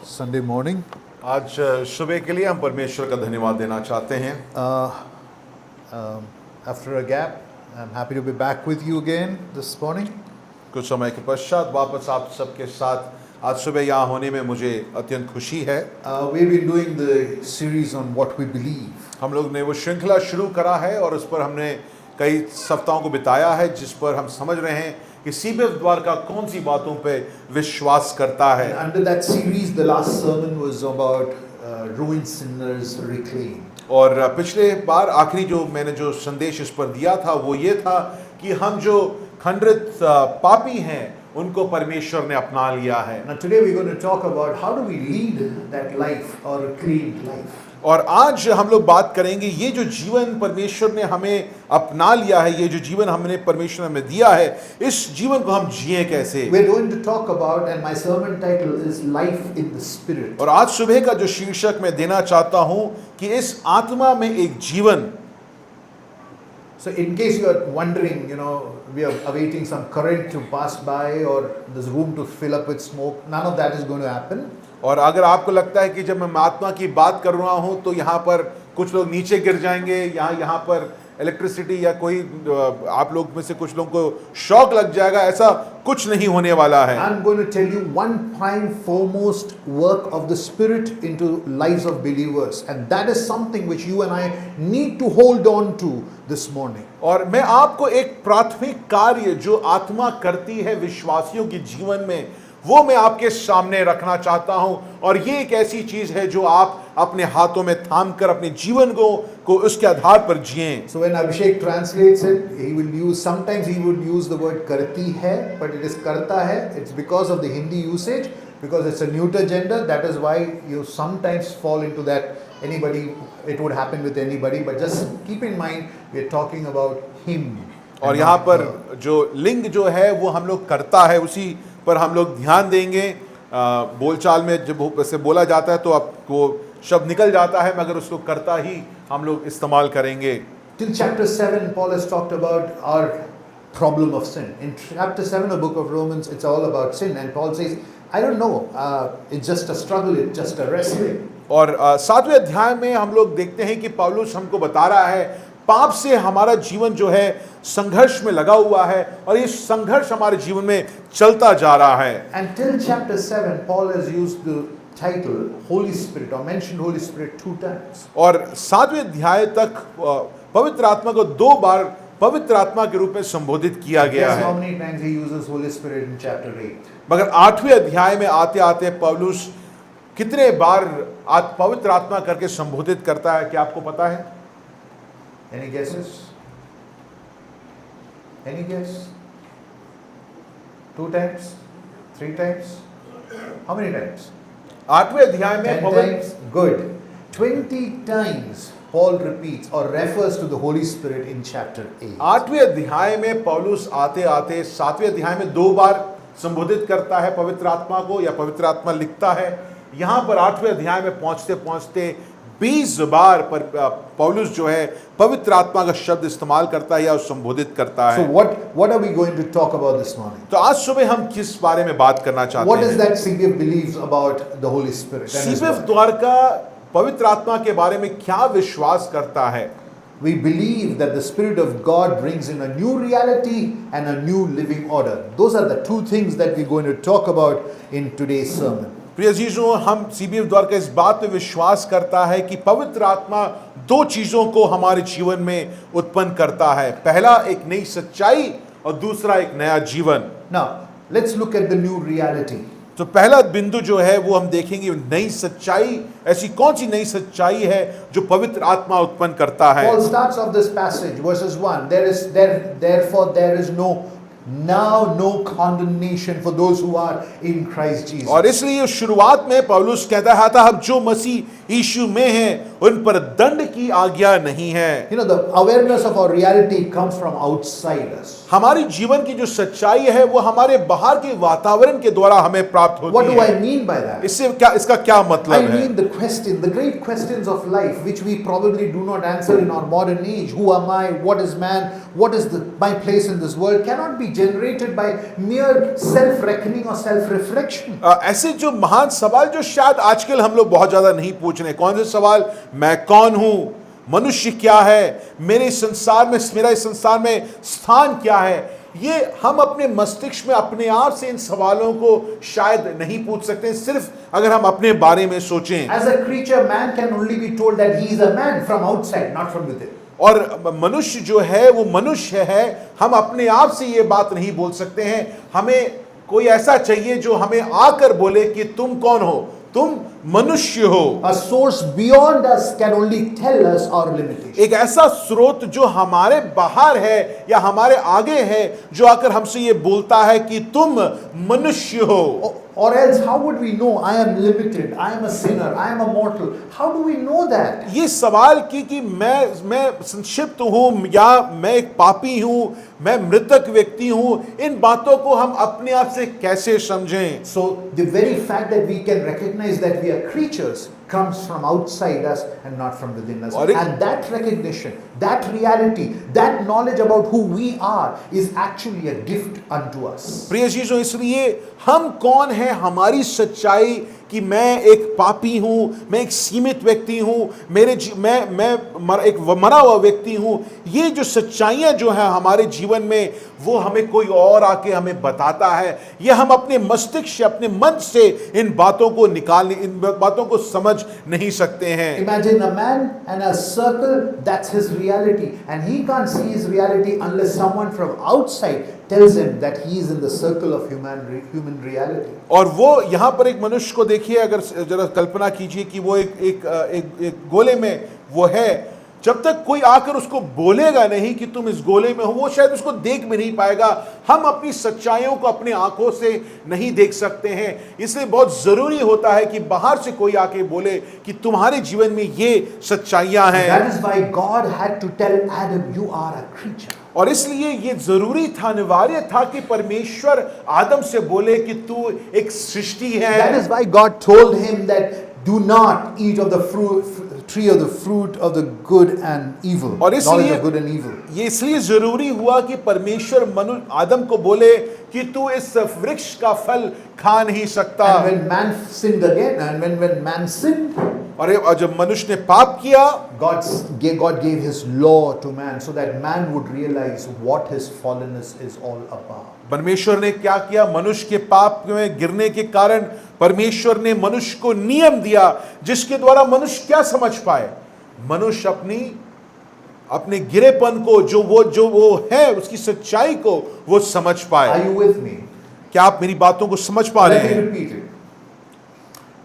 Sunday morning. आज सुबह के लिए हम परमेश्वर का धन्यवाद देना चाहते हैं। After a gap, I'm happy to be back with you again this morning. कुछ समय के पश्चात वापस आप सबके साथ आज सुबह यहाँ होने में मुझे अत्यंत खुशी है। We've been doing the series on what we believe. हम लोग ने वो श्रृंखला शुरू करा है और उस पर हमने कई सप्ताहों को बिताया है, जिस पर हम समझ रहे हैं कि सीबीएफ द्वारका कौन सी बातों पे विश्वास करता है। And under that series, the last sermon was about ruined sinners reclaimed. और पिछले बार आखिरी जो मैंने जो संदेश इस पर दिया था वो ये था कि हम जो खंडित पापी हैं उनको परमेश्वर ने अपना लिया है। Now today we're going to talk about how do we lead that life or reclaimed life. और आज हम लोग बात करेंगे ये जो जीवन परमेश्वर ने हमें अपना लिया है, ये जो जीवन हमने परमेश्वर ने हमें दिया है, इस जीवन को हम जिए कैसे। We're going to talk about, and my sermon title is Life in the Spirit. और आज सुबह का जो शीर्षक मैं देना चाहता हूँ कि इस आत्मा में एक जीवन। So in case you are wondering, we are awaiting some current to pass by or there's room to fill up with smoke, none of that is going to happen. और अगर आपको लगता है कि जब मैं आत्मा की बात कर रहा हूँ तो यहाँ पर कुछ लोग नीचे गिर जाएंगे, यहाँ पर इलेक्ट्रिसिटी या कोई आप लोग में से कुछ लोगों को शॉक लग जाएगा, ऐसा कुछ नहीं होने वाला है। I'm going to tell you one prime foremost work of the Spirit into lives of believers, and that is something which you and I need to hold on to this morning. और मैं आपको एक प्राथमिक कार्य जो आत्मा करती है विश्वासियों के जीवन में, वो मैं आपके सामने रखना चाहता हूं। और ये एक ऐसी चीज है जो आप अपने हाथों में थाम कर अपने जीवन को उसके आधार पर जिएं। So when Abhishek translates it, sometimes he would use the word karti hai, but it is karta hai. It's because of the Hindi usage, because it's a neuter gender. That is why you sometimes fall into that. It would happen with anybody, but just keep in mind we're talking about him. और यहाँ पर जो लिंग जो है वो हम लोग करता है, उसी पर हम लोग ध्यान देंगे। बोलचाल में जब वैसे बोला जाता है तो आपको शब्द निकल जाता है, मगर उसको करता ही हम लोग इस्तेमाल करेंगे। Till chapter 7, Paul has talked about our problem of sin. In chapter 7 of the book of Romans, it's all about sin. And Paul says, I don't know, it's just a struggle, it's just a wrestling. और 7वें अध्याय में हम लोग देखते हैं कि पौलुस हमको बता रहा है पाप से हमारा जीवन जो है संघर्ष में लगा हुआ है और ये संघर्ष हमारे जीवन में चलता जा रहा है। And till chapter 7, Paul has used the title Holy Spirit or mentioned Holy Spirit 2 times. और 7वें अध्याय तक पवित्र आत्मा को 2 बार पवित्र आत्मा के रूप में संबोधित किया गया है। Guess how many times he uses Holy Spirit in chapter 8? मगर 8वें अध्याय में आते आते पौलुस कितने बार पवित्र आत्मा करके संबोधित करता है, क्या आपको पता है? Any guesses? Any guess? 2 times? 3 times? How many times? 8वें अध्याय में 10 times? Good. 20 times Paul repeats or refers to the Holy Spirit in chapter 8. 8वें अध्याय में पौलुस आते आते 7वें अध्याय में 2 बार संबोधित करता है पवित्र आत्मा को, या पवित्र आत्मा लिखता है। यहाँ पर 8वें अध्याय में पहुँचते पहुँचते 20 बार पर पौलुस जो है पवित्र आत्मा का शब्द इस्तेमाल करता है या संबोधित करता है। So what are we going to talk about this morning? तो आज सुबह हम किस बारे में बात करना चाहते हैं? What is that CBF believes about the Holy Spirit? CBF Dwarka पवित्र आत्मा के बारे में क्या विश्वास करता है? We believe that the Spirit of God brings in a new reality and a new living order. Those are the 2 things that we're going to talk about in today's sermon. प्रिय अजीजों, हम सीबीएफ द्वारका इस बात पे विश्वास करता है कि पवित्र आत्मा 2 चीजों को हमारे जीवन में उत्पन्न करता है। पहला एक नई सच्चाई और दूसरा एक नया जीवन। Now, let's look at the new reality. तो पहला बिंदु जो है वो हम देखेंगे नई सच्चाई। ऐसी कौन सी नई सच्चाई है जो पवित्र आत्मा उत्पन्न करता है? Paul starts off this passage, verses 1. Therefore there is now no condemnation for those who are in Christ Jesus. और इसलिए शुरुआत में पौलुस कहता है अब जो मसीह यीशु में हैं उन पर दंड की आज्ञा नहीं है। The awareness of our reality comes from outside us. हमारी जीवन की जो सच्चाई है वो हमारे बाहर के वातावरण के द्वारा हमें प्राप्त होती What है। do I mean by that? इसका क्या मतलब I है? mean the great questions of life which we probably do not answer in our modern age. Who am I? What is man? What is my place in this world? Cannot be generated by mere self-reckoning or self-reflection. ऐसे जो महान सवाल जो शायद आजकल हम लोग बहुत ज्यादा नहीं पूछ रहे। कौन से सवाल? मैं कौन हूं, मनुष्य क्या है, मेरे संसार में, मेरा इस संसार में स्थान क्या है। ये हम अपने मस्तिष्क में अपने आप से इन सवालों को शायद नहीं पूछ सकते, सिर्फ अगर हम अपने बारे में सोचें। As a creature, man can only be told that he is a man from outside, not from within. और मनुष्य जो है वो मनुष्य है, हम अपने आप से ये बात नहीं बोल सकते हैं। हमें कोई ऐसा चाहिए जो हमें आकर बोले कि तुम कौन हो, तुम मनुष्य हो। A source beyond us can only tell us our limitations. एक ऐसा स्रोत जो हमारे बाहर है या हमारे आगे है, जो आकर हमसे ये बोलता है कि तुम मनुष्य हो। Or else, how would we know I am limited, I am a sinner, I am a mortal? How do we know that? ये सवाल कि मैं संक्षिप्त हूँ या मैं एक पापी हूँ, मैं मृतक व्यक्ति हूँ, इन बातों को हम अपने आप से कैसे समझें? So the very fact that we can recognize that we are creatures comes from outside us and not from within us. And that recognition, that reality, that knowledge about who we are is actually a gift unto us. प्रिय चीजों, इसलिए हम कौन हैं, हमारी सच्चाई कि मैं एक पापी हूँ, मैं एक सीमित व्यक्ति हूँ, मैं एक मरा हुआ व्यक्ति हूँ, ये जो सच्चाइयाँ जो हैं हमारे जीवन में, वो हमें कोई और आके हमें बताता है। ये हम अपने मस्तिष्क से, अपने मन से इन बातों को समझ नहीं सकते हैं। Imagine a man and a circle, that's his reality, and he can't see his reality unless someone from outside tells him that he is in the circle of human reality. और वो यहाँ पर एक मनुष्य को देखिए, अगर जरा कल्पना कीजिए कि वो एक गोले में वो है। जब तक कोई आकर उसको बोलेगा नहीं कि तुम इस गोले में हो, वो शायद उसको देख भी नहीं पाएगा। हम अपनी सच्चाइयों को अपने आंखों से नहीं देख सकते हैं, इसलिए बहुत जरूरी होता है कि बाहर से कोई आके बोले कि तुम्हारे जीवन में ये सच्चाइयां हैं। That is why God had to tell Adam, you are a creature. और इसलिए ये जरूरी था, अनिवार्य था कि परमेश्वर आदम से बोले कि तू एक सृष्टि है। That is why God told him that do not eat of the tree of the fruit of the good and evil, knowledge of good and evil. ये इसलिए जरूरी हुआ कि परमेश्वर आदम को बोले कि तू इस वृक्ष का फल खा नहीं सकता। And when man sinned again, and when man sinned, और जब मनुष्य ने पाप किया, God gave his law to man so that man would realize what his fallenness is all about. परमेश्वर ने क्या किया? मनुष्य के पाप में गिरने के कारण परमेश्वर ने मनुष्य को नियम दिया, जिसके द्वारा मनुष्य क्या समझ पाए? मनुष्य अपने गिरेपन को, जो वो है, उसकी सच्चाई को वो समझ पाए। Are you with me? क्या आप मेरी बातों को समझ पा रहे Let me हैं? repeat it.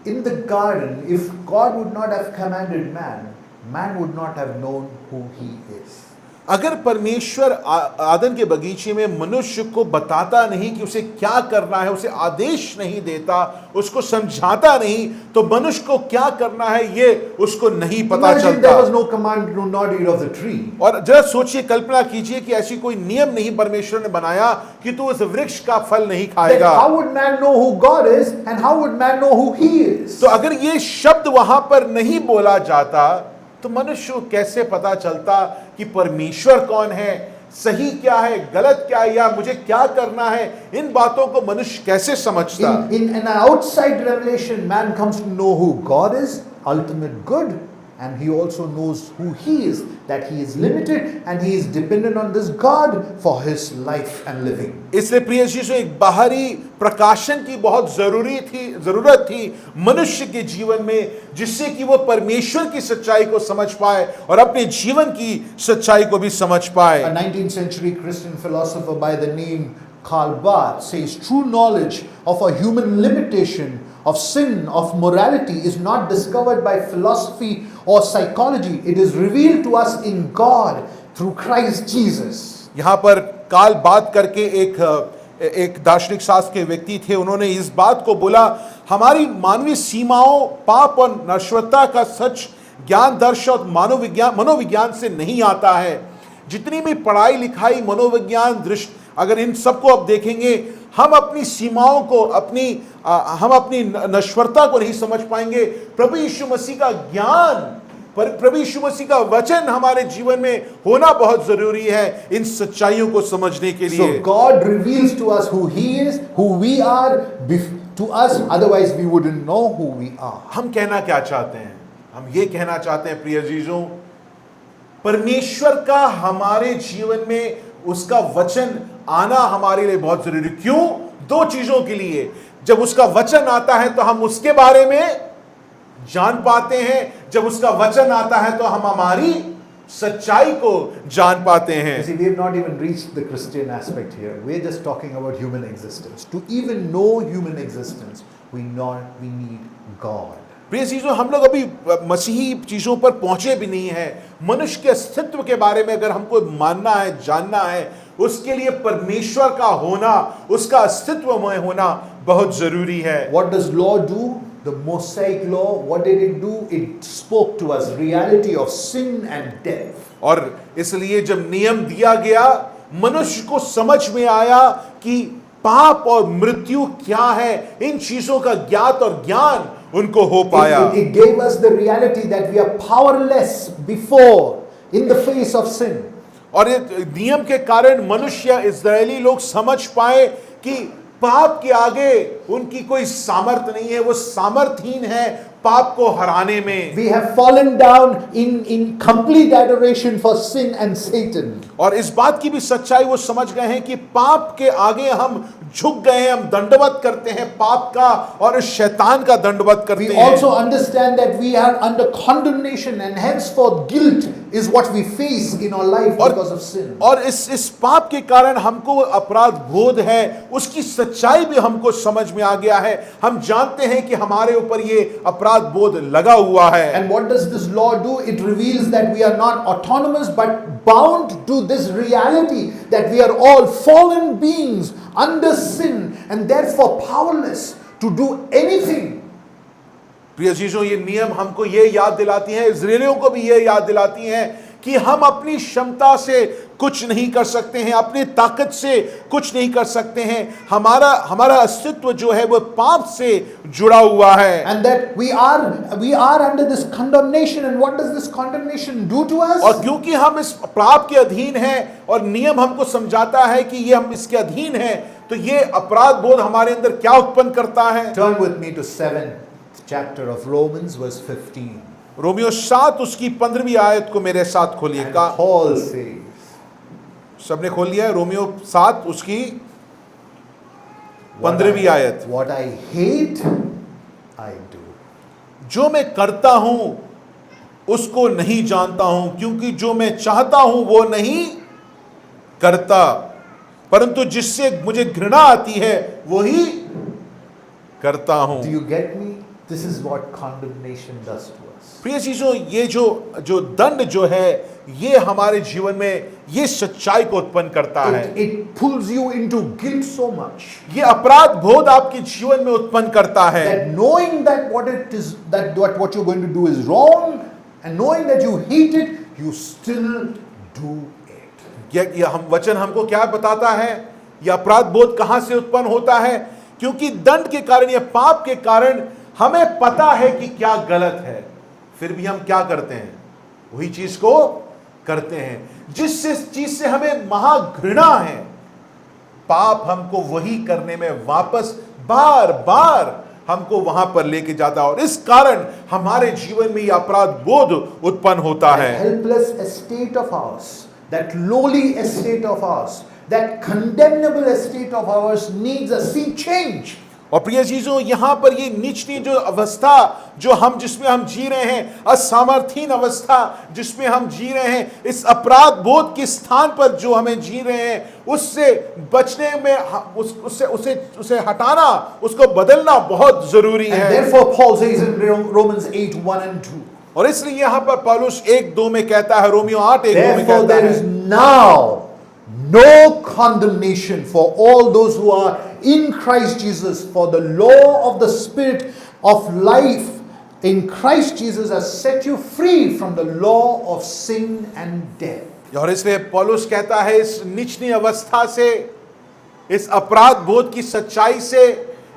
In the garden, if God would not have commanded man, man would not have known who he is. अगर परमेश्वर आदन के बगीचे में मनुष्य को बताता नहीं कि उसे क्या करना है, उसे आदेश नहीं देता, उसको समझाता नहीं, तो मनुष्य को क्या करना है ये उसको नहीं पता Imagine there was no command to not eat of the tree. और जरा सोचिए, कल्पना कीजिए कि ऐसी कोई नियम नहीं परमेश्वर ने बनाया कि तू इस वृक्ष का फल नहीं Then खाएगा। how would man know who God is and how would man know who he is? तो अगर ये शब्द वहां पर नहीं बोला जाता तो मनुष्य को कैसे पता चलता कि परमेश्वर कौन है, सही क्या है, गलत क्या है, या मुझे क्या करना है? इन बातों को मनुष्य कैसे समझता? In an outside revelation, man comes to know who God is, ultimate good, and he also knows who he is, that he is limited and he is dependent on this God for his life and living. इसलिए प्रिय चीजों, एक बाहरी प्रकाशन की बहुत जरूरत थी मनुष्य के जीवन में, जिससे कि वो परमेश्वर की सच्चाई को समझ पाए और अपने जीवन की सच्चाई को भी समझ पाए। A 19th century Christian philosopher by the name Karl Barth says true knowledge of a human limitation, of sin, of morality is not discovered by philosophy or psychology. It is revealed to us in God through Christ Jesus. यहाँ पर काल बात करके एक दार्शनिक शास्त्र के व्यक्ति थे, उन्होंने इस बात को बोला, हमारी मानवीय सीमाओं, पाप और नश्वरता का सच ज्ञान, दर्शन और मनोविज्ञान से नहीं आता है। जितनी भी पढ़ाई लिखाई, मनोविज्ञान, दृष्टि, अगर इन सबको आप देखेंगे, हम अपनी सीमाओं को, हम अपनी नश्वरता को नहीं समझ पाएंगे। प्रभु यीशु मसीह का ज्ञान पर प्रभु यीशु मसीह का वचन हमारे जीवन में होना बहुत जरूरी है इन सच्चाइयों को समझने के So लिए। God reveals to us who He is, who we are to us, otherwise we wouldn't know who we are. हम कहना क्या चाहते हैं? हम ये कहना चाहते हैं प्रिय अजीजों, परमेश्वर का हमारे जीवन में उसका वचन आना हमारे लिए बहुत जरूरी। क्यों? दो चीजों के लिए। जब उसका वचन आता है तो हम उसके बारे में जान पाते हैं, जब उसका वचन आता है तो हम हमारी सच्चाई को जान पाते हैं। You see, we have not even reached the Christian aspect here. We're just talking about human existence. To even know human existence, we need God. प्रिय चीजों, हम लोग अभी मसीही चीजों पर पहुंचे भी नहीं है। मनुष्य के अस्तित्व के बारे में अगर हमको मानना है, जानना है, उसके लिए परमेश्वर का होना, उसका अस्तित्वमय होना बहुत जरूरी है। What does law do? The Mosaic law, what did it do? It spoke to us reality of sin and death. और इसलिए जब नियम दिया गया, मनुष्य को समझ में आया कि पाप और मृत्यु क्या है। इन चीजों का ज्ञात और ज्ञान उनको हो पाया। It gave us the reality that we are powerless before in the face of sin. और ये नियम के कारण मनुष्य, इस्राएली लोग समझ पाए कि पाप के आगे उनकी कोई सामर्थ नहीं है, वो सामर्थहीन है पाप को हराने में। We have fallen down in complete adoration for sin and Satan. और इस बात की भी सच्चाई वो समझ गए हैं कि पाप के आगे हम झुक गए हैं, हम दंडवत करते हैं पाप का और इस शैतान का दंडवत करते We हैं। also understand that we are under condemnation and henceforth guilt is what we face in our life because of sin. और इस पाप के कारण हमको अपराध बोध है, उसकी सच्चाई भी हमको समझ में आ गया है। हम जानते हैं कि हमारे ऊपर ये अपराध बोध लगा हुआ है। And what does this law do? It reveals that we are not autonomous but bound to this reality that we are all fallen beings under sin and therefore powerless to do anything. प्रिय चीजों, ये नियम हमको ये याद दिलाती है, इस्राएलियों को भी ये याद दिलाती है कि हम अपनी क्षमता से कुछ नहीं कर सकते हैं, अपनी ताकत से कुछ नहीं कर सकते हैं। हमारा अस्तित्व जो है वो पाप से जुड़ा हुआ है। And that we are under this condemnation. And what does this condemnation do to us? और क्योंकि हम इस पाप के अधीन हैं और नियम हमको समझाता है कि ये हम इसके अधीन हैं, तो ये अपराध बोध हमारे अंदर क्या उत्पन्न करता है? Turn with me to 7th chapter of Romans, verse 15. Romeo 7 उसकी 15वीं आयत को मेरे साथ खोलिए। And Paul says, सबने खोल लिया है? रोमियो 7 उसकी 15वीं आयत। What I hate, I do. जो मैं करता हूं उसको नहीं जानता हूं, क्योंकि जो मैं चाहता हूं वो नहीं करता, परंतु जिससे मुझे घृणा आती है वही करता हूं। Do you get me? This is what condemnation does to us. प्रिय चीजों, ये जो दंड जो है ये हमारे जीवन में ये सच्चाई को उत्पन्न करता है। It pulls you into guilt so much ये अपराध बोध आपके जीवन में उत्पन्न करता है that knowing that what it is, that what you're going to do is wrong, and knowing that you hate it, you still do it. ये हम वचन हमको क्या बताता है? यह अपराध बोध कहां से उत्पन्न होता है? क्योंकि दंड के कारण या पाप के कारण हमें पता है कि क्या गलत है, फिर भी हम क्या करते हैं? वही चीज को करते हैं जिस चीज से हमें महाघृणा है। पाप हमको वही करने में वापस बार बार हमको वहां पर लेके जाता है और इस कारण हमारे जीवन में यह अपराध बोध उत्पन्न होता है। That helpless estate of ours, that lowly estate of ours, that condemnable estate of ours needs a sea change. और प्रिय चीजों, यहां पर ये निचली जो अवस्था जो हम जिसमें हम जी रहे हैं, असामर्थीन अवस्था जिसमें हम जी रहे हैं, इस अपराध बोध के स्थान पर जो हमें जी रहे हैं, उससे बचने में उसे हटाना, उसको बदलना बहुत जरूरी And है। therefore Paul says in Romans 8:1 and 2. और इसलिए यहां पर पौलुस 1:2 में कहता है, रोमियो 8:1-2 में Therefore कहता there is है, now no condemnation for all those who are in Christ Jesus, for the law of the Spirit of life in Christ Jesus has set you free from the law of sin and death. और इसलिए पौलुस कहता है, इस निचली अवस्था से, इस अपराध बोध की सच्चाई से,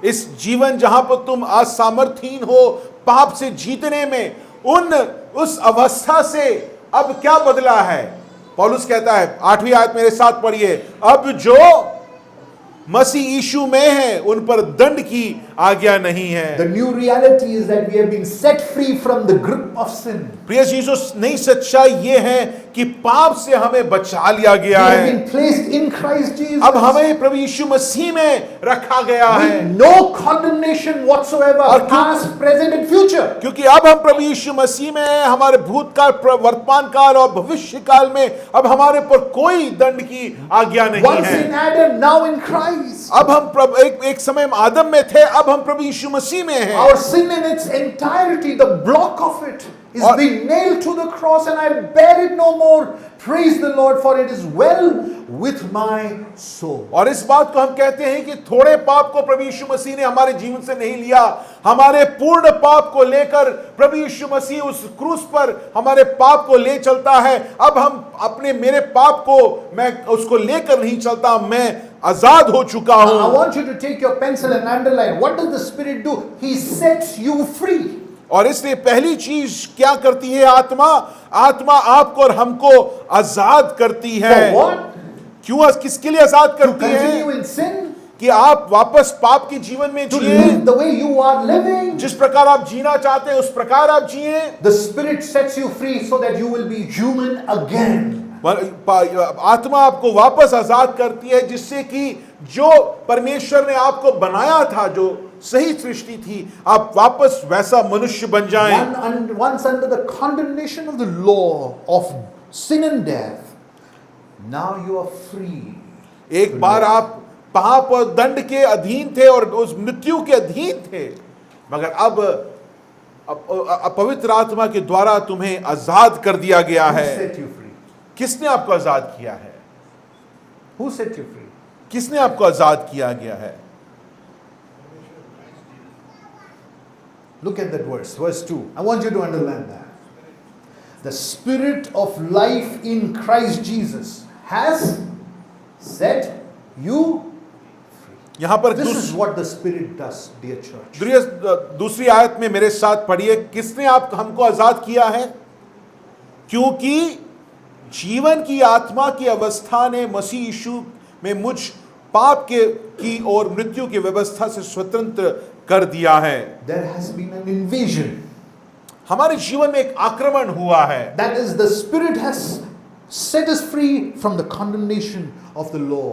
इस जीवन जहां पर तुम असामर्थहीन हो पाप से जीतने में, उस अवस्था से अब क्या बदला है? पौलुस कहता है 8वीं आयत मेरे साथ पढ़िए, अब जो मसीह यीशु में है उन पर दंड की आज्ञा नहीं है। The new reality is that we have been set free from the grip of sin. प्रिय चीजों, नई सच्चाई ये है कि पाप से हमें बचा लिया We गया have है। been placed in Christ Jesus. अब हमें प्रभु यीशु मसीह में रखा गया है, With no condemnation whatsoever, और past, present and future. क्योंकि अब हम प्रभु यीशु मसीह में हैं। हमारे भूतकाल, वर्तमान काल और भविष्य काल में अब हमारे पर कोई दंड की आज्ञा नहीं Once है। in Adam, now in Christ. अब हम एक समय में आदम में थे, अब हम प्रभु यीशु मसीह में हैं। Our sin in its entirety, the block of it, is और- being nailed to the cross, and I bear it no more. Praise the Lord, for it is well with my soul. और इस बात को हम कहते हैं कि थोड़े पाप को प्रभु यीशु मसीह ने हमारे जीवन से नहीं लिया, हमारे पूर्ण पाप को लेकर प्रभु यीशु मसीह उस क्रूस पर हमारे पाप को ले चलता है। अब हम अपने मेरे पाप को मैं उसको लेकर नहीं चलता, मैं आजाद हो चुका I हूं। want you to take your pencil and underline. What does the Spirit do? He sets you free. और इसलिए पहली चीज क्या करती है आत्मा? आत्मा आपको और हमको आजाद करती For है। what? क्यों? किसके लिए आजाद To करती है? continue in sin? कि आप वापस पाप के जीवन में To जिए, live the way you are living? जिस प्रकार आप जीना चाहते हैं उस प्रकार आप जिए। The Spirit sets you free so that you will be human again. आत्मा आपको वापस आजाद करती है, जिससे कि जो परमेश्वर ने आपको बनाया था, जो सही सृष्टि थी, आप वापस वैसा मनुष्य बन जाएं। Once under the condemnation of the law of sin and death, now you are free. एक बार आप पाप और दंड के अधीन थे और उस मृत्यु के अधीन थे, मगर अब पवित्र आत्मा के द्वारा तुम्हें आजाद कर दिया गया Who है। set you free? किसने आपको आजाद किया है? Who set you free? किसने आपको आजाद किया गया है? Look at that verse 2. I want you to underline that. The Spirit of life in Christ Jesus has set you. यहां पर This is what the Spirit does, dear church. दूसरी आयत में मेरे साथ पढ़िए, किसने आप हमको आजाद किया है? क्योंकि जीवन की आत्मा की अवस्था ने मसीह यीशु में मुझ पाप की और मृत्यु की व्यवस्था से स्वतंत्र कर दिया है। There has been an invasion. हमारे जीवन में एक आक्रमण हुआ है। That is, the Spirit has set us free from the condemnation of the law.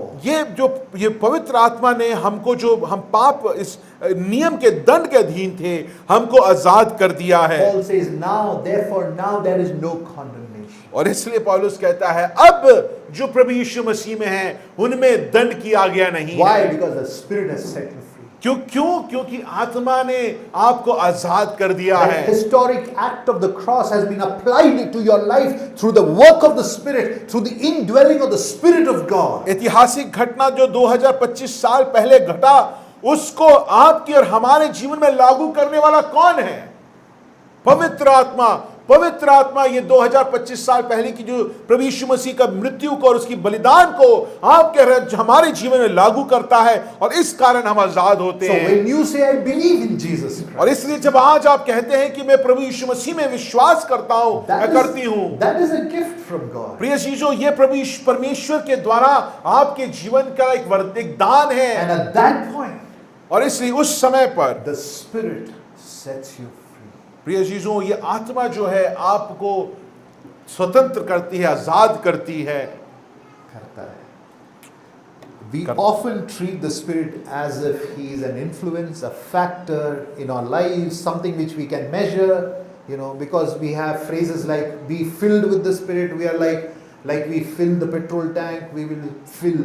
ये पवित्र आत्मा ने हमको, जो हम पाप इस नियम के दंड के अधीन थे, हमको आजाद कर दिया है। Paul says, now, therefore, now there is no condemnation. और इसलिए पौलुस कहता है, अब जो प्रभु यीशु मसीह में हैं, उनमें दंड की आज्ञा नहीं Why? है। Because the Spirit has set you free. क्योंकि आत्मा ने आपको आजाद कर दिया That है। historic act of the cross has been applied to your life through the work of the Spirit, through the indwelling of the Spirit of God. ऐतिहासिक घटना जो 2025 साल पहले घटा, उसको आपके और हमारे जीवन में लागू करने वाला कौन है? पवित्र आत्मा। पवित्र आत्मा ये 2025 साल पहले की जो प्रभु यीशु मसीह का मृत्यु को और उसकी बलिदान को आपके हमारे जीवन में लागू करता है, और इस कारण हम आजाद होते So हैं। when you say, I believe in Jesus Christ, और इसलिए जब आज आप कहते हैं कि मैं प्रभु यीशु मसीह में विश्वास करता हूं, मैं करती हूं, that is a gift from God. प्रिय चीजों, ये प्रभु परमेश्वर के द्वारा आपके जीवन का एक दान है। And at that point, और इसलिए उस समय पर the Spirit sets you free. प्रिय चीजों, ये आत्मा जो है आपको स्वतंत्र करती है, आजाद करती है। करता है. We often treat the Spirit as if He is an influence, a factor in our lives, something which we can measure, because we have phrases like be filled with the Spirit. We are like we fill the petrol tank, we will fill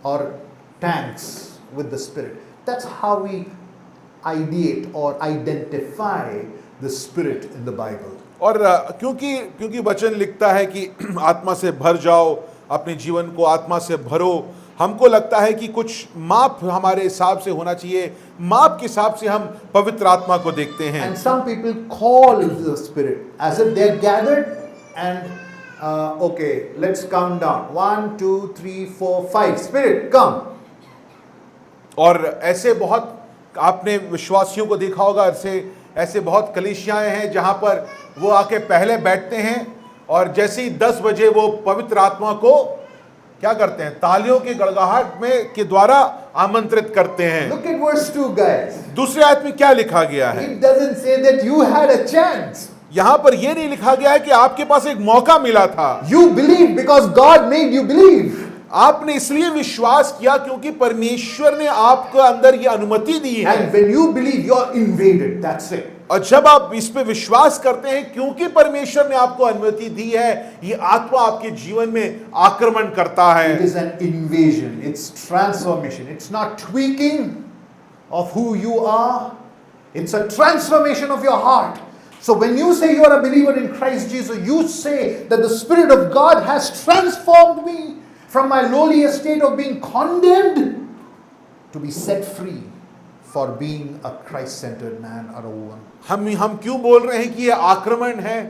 our tanks with the Spirit. That's how we ideate or identify the Spirit in the Bible. और क्योंकि वचन लिखता है कि आत्मा से भर जाओ, अपने जीवन को आत्मा से भरो, हमको लगता है कि कुछ माप हमारे हिसाब से होना चाहिए, माप के हिसाब से हम पवित्र आत्मा को देखते हैं। And some people call the Spirit as if they are gathered and okay, let's count down 1, 2, 3, 4, 5. Spirit, come. और ऐसे बहुत आपने विश्वासियों को देखा होगा, ऐसे बहुत कलीसियाएं हैं जहां पर वो आके पहले बैठते हैं और जैसे ही 10 बजे वो पवित्र आत्मा को क्या करते हैं, तालियों की गड़गड़ाहट में के द्वारा आमंत्रित करते हैं। Look at verse 2, guys. दूसरे आयत में क्या लिखा गया है? It doesn't say that you had a chance. यहां पर यह नहीं लिखा गया है कि आपके पास एक मौका मिला था। You believed because God made you believe. आपने इसलिए विश्वास किया क्योंकि परमेश्वर ने आपके अंदर ये अनुमति दी है। And when you believe, you're invaded. That's it. और जब आप इस पे विश्वास करते हैं क्योंकि परमेश्वर ने आपको अनुमति दी है, ये आत्मा आपके जीवन में आक्रमण करता It है। is an invasion. It's transformation. It's not tweaking of who you are. It's a transformation of your heart. So when you say you are a believer in Christ Jesus, you say that the Spirit of God has transformed me from my lowly estate of being condemned to be set free for being a Christ-centered man or a woman. हम क्यों बोल रहे हैं कि ये आक्रमण है?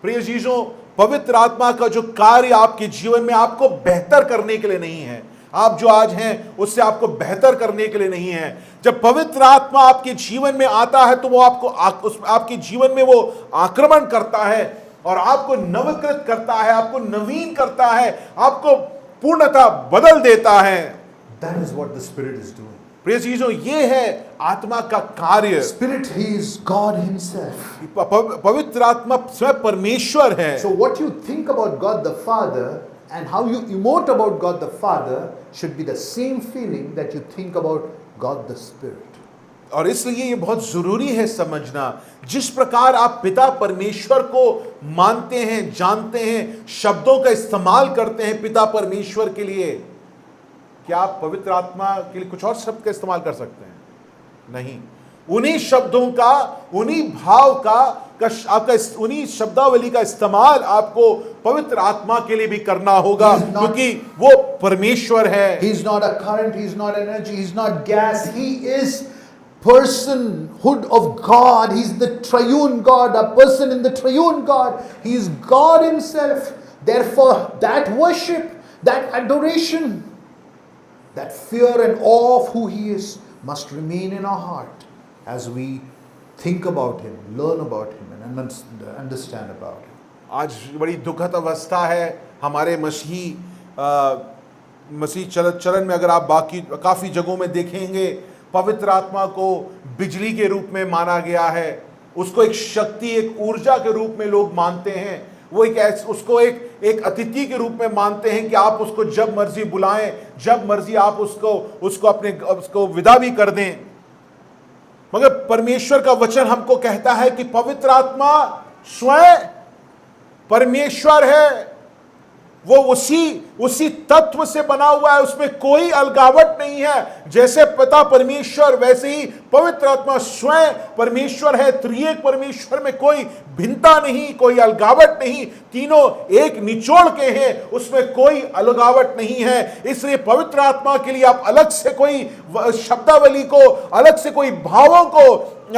प्रिय चीजों, पवित्र आत्मा का जो कार्य आपके जीवन में आपको बेहतर करने के लिए नहीं है, आप जो आज हैं उससे आपको बेहतर करने के लिए नहीं है। जब पवित्र आत्मा आपके जीवन में आता है तो वो आपके जीवन में वो आक्रमण करता है और आपको नवकृत करता है, आपको नवीन करता है, आपको पूर्णतः बदल देता है। That is what the Spirit is doing. प्रिय चीजों, ये है आत्मा का कार्य। Spirit, He is God Himself. पवित्र आत्मा स्वयं परमेश्वर है। So what you think about God the Father and how you emote about God the Father should be the same feeling that you think about God the Spirit. और इसलिए ये बहुत जरूरी है समझना, जिस प्रकार आप पिता परमेश्वर को मानते हैं, जानते हैं, शब्दों का इस्तेमाल करते हैं पिता परमेश्वर के लिए, क्या आप पवित्र आत्मा के लिए कुछ और शब्द का इस्तेमाल कर सकते हैं? नहीं। उन्हीं शब्दों का, उन्हीं भाव का आपका उन्हीं शब्दावली का इस्तेमाल आपको पवित्र आत्मा के लिए भी करना होगा, क्योंकि वो परमेश्वर है। He is not a current, he is not energy, he is not gas, he is personhood of God. He is the triune God, a person in the triune God. He is God Himself. Therefore, that worship, that adoration, that fear and awe of who He is must remain in our heart as we think about Him, learn about Him and understand about Him. आज बड़ी दुखद अवस्था है हमारे मसीह चलन में। अगर आप काफ़ी जगहों में देखेंगे, पवित्र आत्मा को बिजली के रूप में माना गया है, उसको एक शक्ति, एक ऊर्जा के रूप में लोग मानते हैं। वो उसको एक अतिथि के रूप में मानते हैं कि आप उसको जब मर्जी बुलाएं, जब मर्जी आप उसको विदा भी कर दें। मगर परमेश्वर का वचन हमको कहता है कि पवित्र आत्मा स्वयं परमेश्वर है। वो उसी तत्व से बना हुआ है, उसमें कोई अलगावट नहीं है। जैसे पिता परमेश्वर, वैसे ही पवित्र आत्मा स्वयं परमेश्वर है। त्रिएक परमेश्वर में कोई भिन्नता नहीं, कोई अलगावट नहीं, तीनों एक निचोड़ के हैं, उसमें कोई अलगावट नहीं है। इसलिए पवित्र आत्मा के लिए आप अलग से कोई शब्दावली को, अलग से कोई भावों को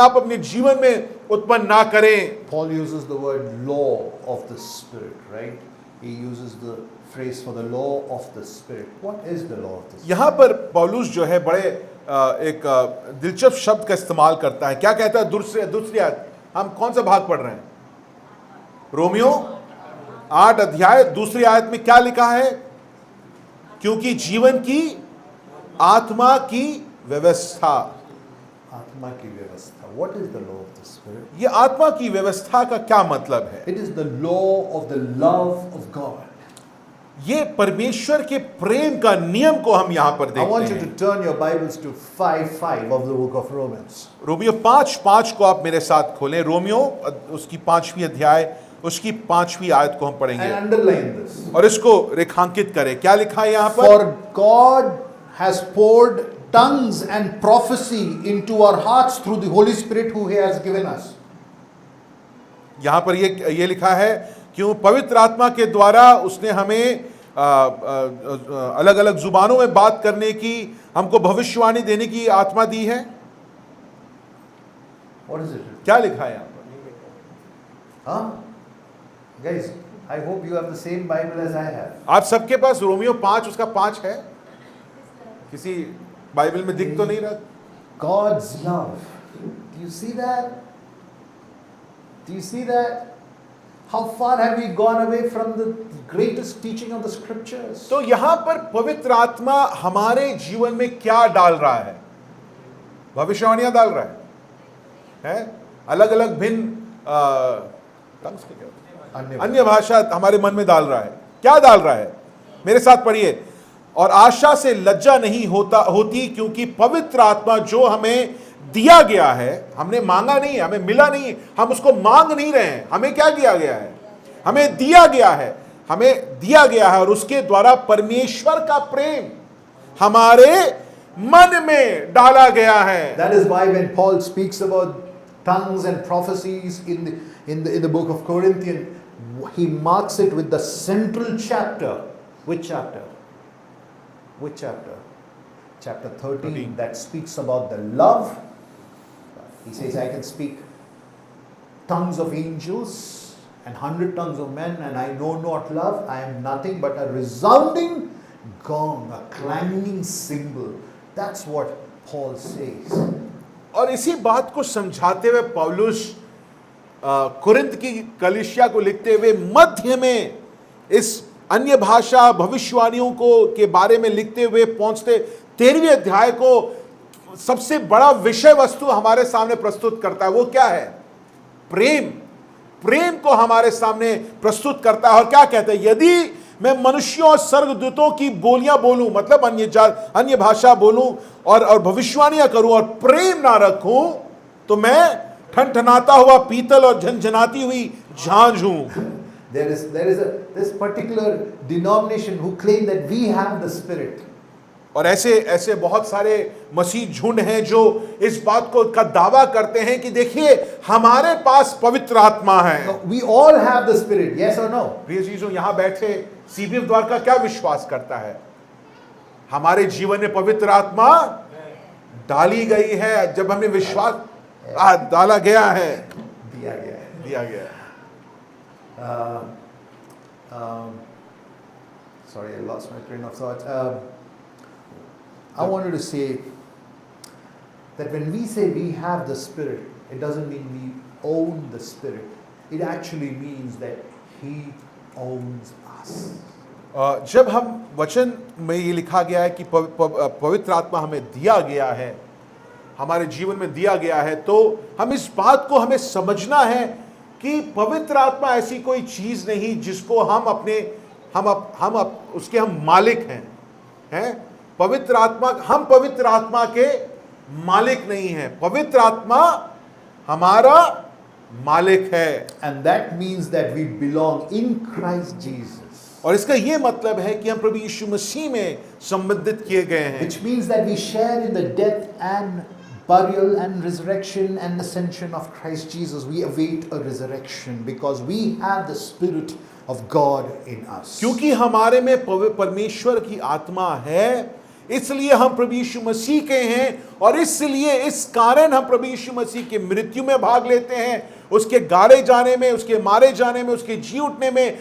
आप अपने जीवन में उत्पन्न ना करें। Paul uses the word law of the Spirit, right? He uses the phrase for the law of the Spirit. What is the law of the Spirit? यहाँ पर पौलुस जो है बड़े एक दिलचस्प शब्द का इस्तेमाल करता है। क्या कहता है? दूसरी आयत, हम कौन सा भाग पढ़ रहे हैं? रोमियो 8 अध्याय दूसरी आयत में क्या लिखा है? क्योंकि जीवन की आत्मा की व्यवस्था। आत्मा की व्यवस्था. What is the law of the Spirit? ये आत्मा की व्यवस्था का क्या मतलब है? It is the law of the love of God. ये परमेश्वर के प्रेम का नियम को हम यहाँ पर I want देखते you to हैं। turn your Bibles to 5:5 of the book of Romans. Romeo 5:5 को आप मेरे साथ खोलें। रोमियो उसकी 5वीं अध्याय, उसकी 5वीं आयत को हम And पढ़ेंगे underline this. और इसको रेखांकित करें। क्या लिखा है यहाँ पर? For God has poured tongues and prophecy into our hearts through the Holy Spirit who He has given us. यहाँ पर ये लिखा है, क्यों पवित्र आत्मा के द्वारा उसने हमें अलग अलग जुबानों में बात करने की, हमको भविष्यवाणी देने की आत्मा दी है। What is it? क्या लिखा है यहाँ पर? Huh? Guys, I hope you have the same Bible as I have. आप सबके पास रोमियो 5 उसका 5 है? किसी बाइबल में दिख तो नहीं रहा? God's love. Do you see that? Do you see that? How far have we gone away from the greatest teaching of the scriptures? तो यहां पर पवित्र आत्मा हमारे जीवन में क्या डाल रहा है? भविष्यवाणियां डाल रहा है? अलग अलग भिन्न tongues के क्या होते हैं? अन्य भाषा हमारे मन में डाल रहा है। क्या डाल रहा है? मेरे साथ पढ़िए। और आशा से लज्जा नहीं होती क्योंकि पवित्र आत्मा जो हमें दिया गया है, हमने मांगा नहीं है, हमें मिला नहीं है, हम उसको मांग नहीं रहे हैं, हमें क्या किया गया है? हमें दिया गया है, हमें दिया गया है और उसके द्वारा परमेश्वर का प्रेम हमारे मन में डाला गया है। That is why when Paul speaks about tongues and prophecies in the book of Corinthians, he marks it with the central chapter. Which chapter? Which chapter? Chapter 13 that speaks about the love. He says, I can speak tongues of angels and 100 tongues of men, and I know not love. I am nothing but a resounding gong, a clanging cymbal. That's what Paul says. और इसी बात को समझाते हुए पौलुस Corinth की कलीसिया को लिखते हुए मध्य में इस अन्य भाषा भविष्यवाणियों को के बारे में लिखते हुए पहुंचते 13वें अध्याय को सबसे बड़ा विषय वस्तु हमारे सामने प्रस्तुत करता है। वो क्या है? प्रेम। प्रेम को हमारे सामने प्रस्तुत करता है और क्या कहता है? यदि मैं मनुष्यों और स्वर्गदूतों की बोलियां बोलूं, मतलब अन्य भाषा बोलूं और भविष्यवाणियां करूं और प्रेम ना रखूं, तो मैं ठनठनाता हुआ पीतल और झनझनाती हुई झांझ हूं। There is this particular denomination who claim that we have the Spirit. और ऐसे बहुत सारे मसीह झुंड हैं जो इस बात को का दावा करते हैं कि देखिए हमारे पास पवित्र आत्मा है। No, we all have the Spirit, yes or no? प्रिय चीजों, यहां बैठे सीबीएफ द्वार का क्या विश्वास करता है? हमारे जीवन में पवित्र आत्मा डाली गई है। जब हमने विश्वास डाला गया है, दिया गया है। Sorry, I lost my train of thought. I wanted to say that when we say we have the Spirit, it doesn't mean we own the Spirit. It actually means that He owns us. जब हम वचन में ये लिखा गया है कि पवित्र आत्मा हमें दिया गया है, हमारे जीवन में दिया गया है, तो हम इस बात को हमें समझना है कि पवित्र आत्मा ऐसी कोई चीज नहीं जिसको उसके हम मालिक हैं। पवित्र आत्मा, हम पवित्र आत्मा के मालिक नहीं हैं। पवित्र आत्मा हमारा मालिक है। And that means that we belong in Christ Jesus. और इसका ये मतलब है कि हम प्रभु यीशु मसीह में संबंधित किए गए हैं। Which means that we share in the death and burial and resurrection and ascension of Christ Jesus. We await a resurrection because we have the Spirit of God in us. क्योंकि हमारे में परमेश्वर की आत्मा है, इसलिए हम प्रभु यीशु मसीह के हैं और इसलिए इस कारण हम प्रभु यीशु मसीह की मृत्यु में भाग लेते हैं, उसके गाड़े जाने में, उसके मारे जाने में, उसके जी उठने में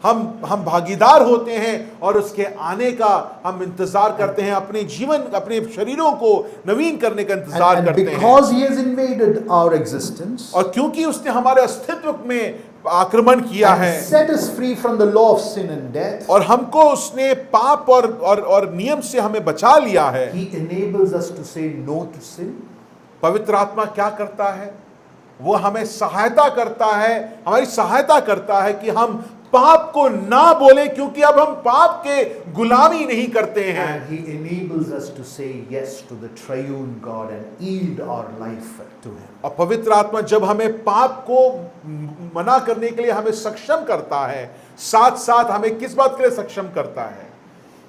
हम भागीदार होते हैं और उसके आने का हम इंतजार करते हैं, अपने जीवन, अपने शरीरों को नवीन करने का इंतजार करते हैं। Because he has invaded our existence, और क्योंकि उसने हमारे अस्तित्व में आक्रमण किया है, set us free from the law of sin and death, और हमको उसने पाप और नियम से हमें बचा लिया है, he enables us to say no to sin. पवित्र आत्मा क्या करता है? वो हमें सहायता करता है, हमारी सहायता करता है कि हम पाप को ना बोले, क्योंकि अब हम पाप के गुलामी नहीं करते हैं। And he enables us to say yes to the triune God and yield our life to him. और पवित्र आत्मा जब हमें पाप को मना करने के लिए हमें सक्षम करता है, साथ साथ हमें किस बात के लिए सक्षम करता है?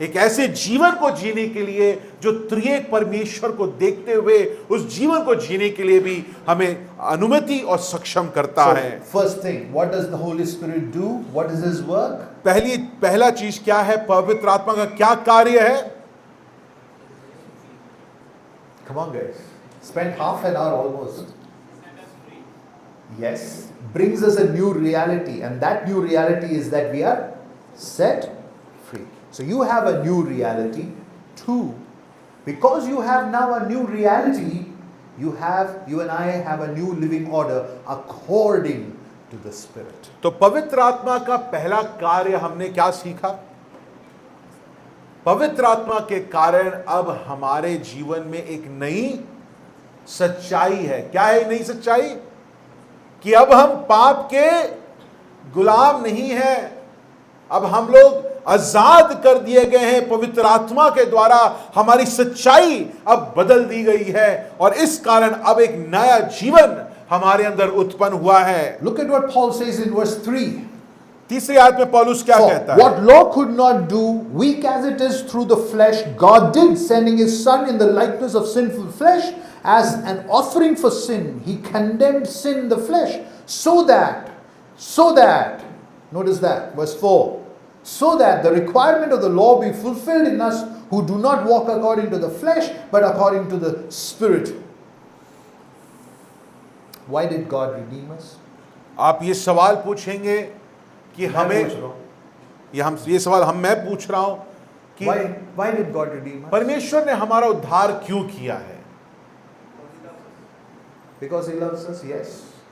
एक ऐसे जीवन को जीने के लिए जो त्रिएक परमेश्वर को देखते हुए उस जीवन को जीने के लिए भी हमें अनुमति और सक्षम करता है। First thing, what does the Holy Spirit do? What is his work? पहला चीज क्या है? पवित्र आत्मा का क्या कार्य है? Come on guys, spend half an hour almost. Yes, brings us a new reality, and that new reality is that we are set free. So you have a new reality. 2, because you have now a new reality, You and I have a new living order according to the Spirit. तो पवित्र आत्मा का पहला कार्य हमने क्या सीखा? पवित्र आत्मा के कारण अब हमारे जीवन में एक नई सच्चाई है। क्या है नई सच्चाई? कि अब हम पाप के गुलाम नहीं हैं, अब हम लोग आजाद कर दिए गए हैं। पवित्र आत्मा के द्वारा हमारी सच्चाई अब बदल दी गई है और इस कारण अब एक नया जीवन हमारे अंदर उत्पन्न हुआ है। Look at what Paul says in verse 3. तीसरी आयत में पौलुस क्या कहता है? What law could not do, weak as it is through the flesh, God did, sending his Son in the likeness of sinful flesh as an offering for sin. He condemned sin in the flesh so that, notice that, verse 4, so that the requirement of the law be fulfilled in us who do not walk according to the flesh but according to the Spirit. Why did God redeem us? आप ये सवाल पूछेंगे कि हमें ये सवाल मैं पूछ रहा हूं कि why did God redeem us? परमेश्वर ने हमारा उद्धार क्यों किया है? Because he loves us, yes.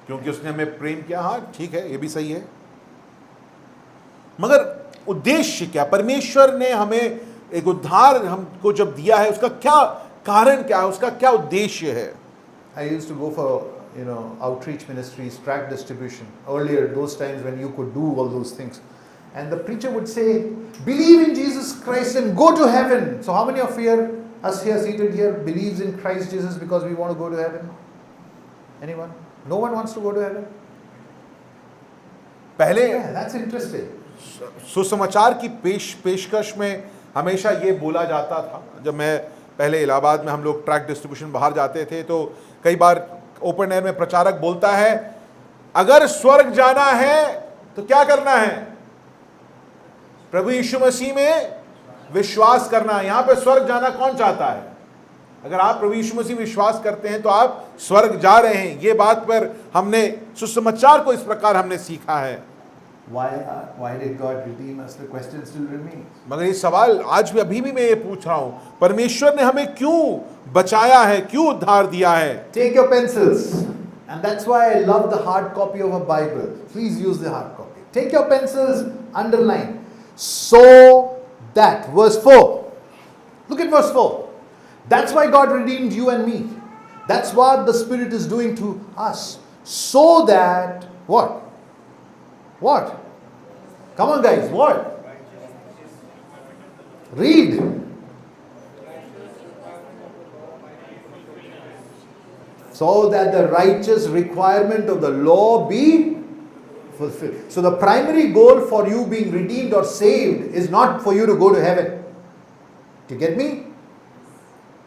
क्योंकि उसने हमें प्रेम किया। हाँ ठीक है, ये भी सही है, मगर उद्देश्य क्या? परमेश्वर ने हमें एक उद्धार हमको जब दिया है, उसका क्या कारण क्या है, उसका क्या उद्देश्य है? I used to go for outreach ministries, tract distribution. Earlier, those times when you could do all those things. And the preacher would say, believe in Jesus Christ and go to heaven. So how many of us here seated here believes in Christ Jesus because we want to go to heaven? Anyone? No one wants to go to heaven? पहले Yeah, that's interesting. सुसमाचार की पेशकश में हमेशा ये बोला जाता था। जब मैं पहले इलाहाबाद में हम लोग ट्रैक डिस्ट्रीब्यूशन बाहर जाते थे तो कई बार ओपन एयर में प्रचारक बोलता है, अगर स्वर्ग जाना है तो क्या करना है? प्रभु यीशु मसीह में विश्वास करना है। यहां पे स्वर्ग जाना कौन चाहता है? अगर आप प्रभु यीशु मसीह में विश्वास करते हैं तो आप स्वर्ग जा रहे हैं। ये बात पर हमने सुसमाचार को इस प्रकार हमने सीखा है। Why did God redeem us? The question still remains. मगर ये सवाल आज भी अभी भी मैं ये पूछ रहा हूं, परमेश्वर ने हमें क्यों बचाया है, क्यों उद्धार दिया है? Take your pencils, and that's why I love the hard copy of a Bible. Please use the hard copy. Take your pencils, underline. So that, verse 4. Look at verse 4. That's why God redeemed you and me. That's what the Spirit is doing to us. So that, what? What? Come on guys, what? Read. So that the righteous requirement of the law be fulfilled. So the primary goal for you being redeemed or saved is not for you to go to heaven. Do you get me?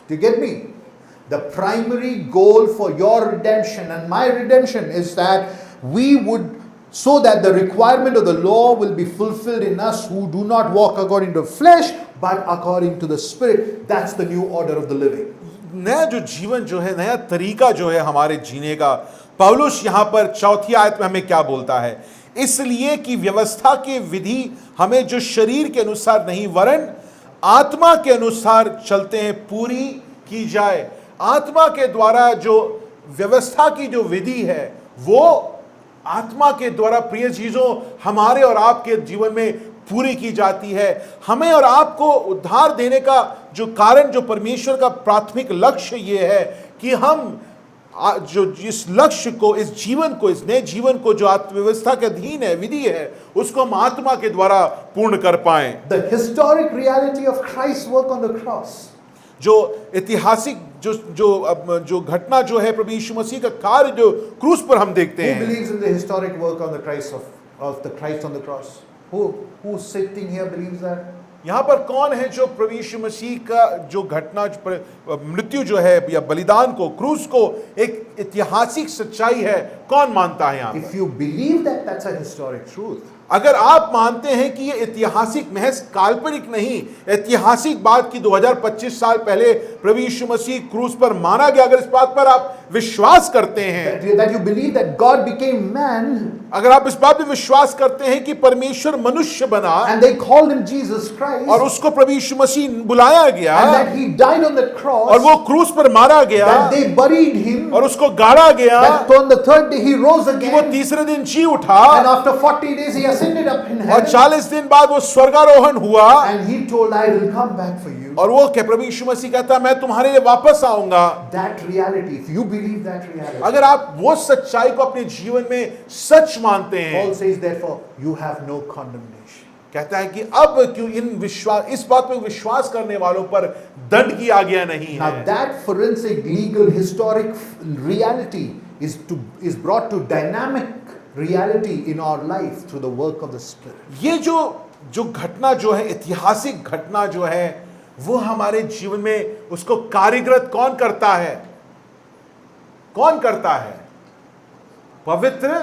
Do you get me? The primary goal for your redemption and my redemption is that we would, so that the requirement of the law will be fulfilled in us who do not walk according to flesh but according to the Spirit. That's the new order of the living. नया जो जीवन जो है, नया तरीका जो है हमारे जीने का, पौलुस यहाँ पर चौथी आयत में हमें क्या बोलता है? इसलिए कि व्यवस्था के विधि हमें जो शरीर के अनुसार नहीं वरन आत्मा के अनुसार चलते हैं पूरी की जाए। आत्मा के द्वारा जो व्यवस्था की जो विधि है वो आत्मा के द्वारा प्रिय चीजों हमारे और आपके जीवन में पूरी की जाती है। हमें और आपको उद्धार देने का जो कारण, जो परमेश्वर का प्राथमिक लक्ष्य ये है कि हम जो इस लक्ष्य को, इस जीवन को, इस नए जीवन को जो व्यवस्था के अधीन है, विधि है, उसको हम आत्मा के द्वारा पूर्ण कर पाएं। The historic reality of Christ's work on the cross. जो ऐतिहासिक जो घटना जो है प्रभु यीशु मसीह का कार्य जो क्रूस पर हम देखते हैं। Who believes in the historic work on the Christ of the Christ on the cross? Who sitting here believes that? यहाँ पर कौन है जो प्रभु यीशु मसीह का जो घटना, मृत्यु जो है या बलिदान को, क्रूस को एक ऐतिहासिक सच्चाई है, कौन मानता है यहाँ पर? If you believe that, that's a historic truth. अगर आप मानते हैं कि ये ऐतिहासिक महज काल्पनिक नहीं, ऐतिहासिक बात की 2025 साल पहले प्रभु यीशु मसीह क्रूस पर मारा गया, अगर इस बात पर आप विश्वास करते हैं, that you believe that God became man अगर आप इस बात पर विश्वास करते हैं कि परमेश्वर मनुष्य बना and they called him Jesus Christ और उसको प्रभु यीशु मसीह बुलाया गया and that he died on the और cross, वो क्रूस पर मारा गया that they buried him, और उसको गाड़ा गया, that on the third day he rose कि वो again, तीसरे दिन जी उठा and after 40 days he ascended up in और heaven, 40 दिन बाद वो स्वर्गारोहण हुआ and he told, I will come back for you. और वो क्या प्रभु यीशु मसीह कहता मैं तुम्हारे लिए वापस आऊंगा। That reality, if you believe that reality, अगर आप वो सच्चाई को अपने जीवन में सच मानते हैं, Paul says, therefore, you have no condemnation. कहता है कि अब क्यों इस बात पर विश्वास करने वालों पर दंड की आज्ञा नहीं Now है। that forensic, legal, historic reality is brought to dynamic reality in our life through the work of the Spirit. ये जो घटना जो है, ऐतिहासिक घटना जो है, वो हमारे जीवन में उसको कार्यगत कौन करता है? कौन करता है? पवित्र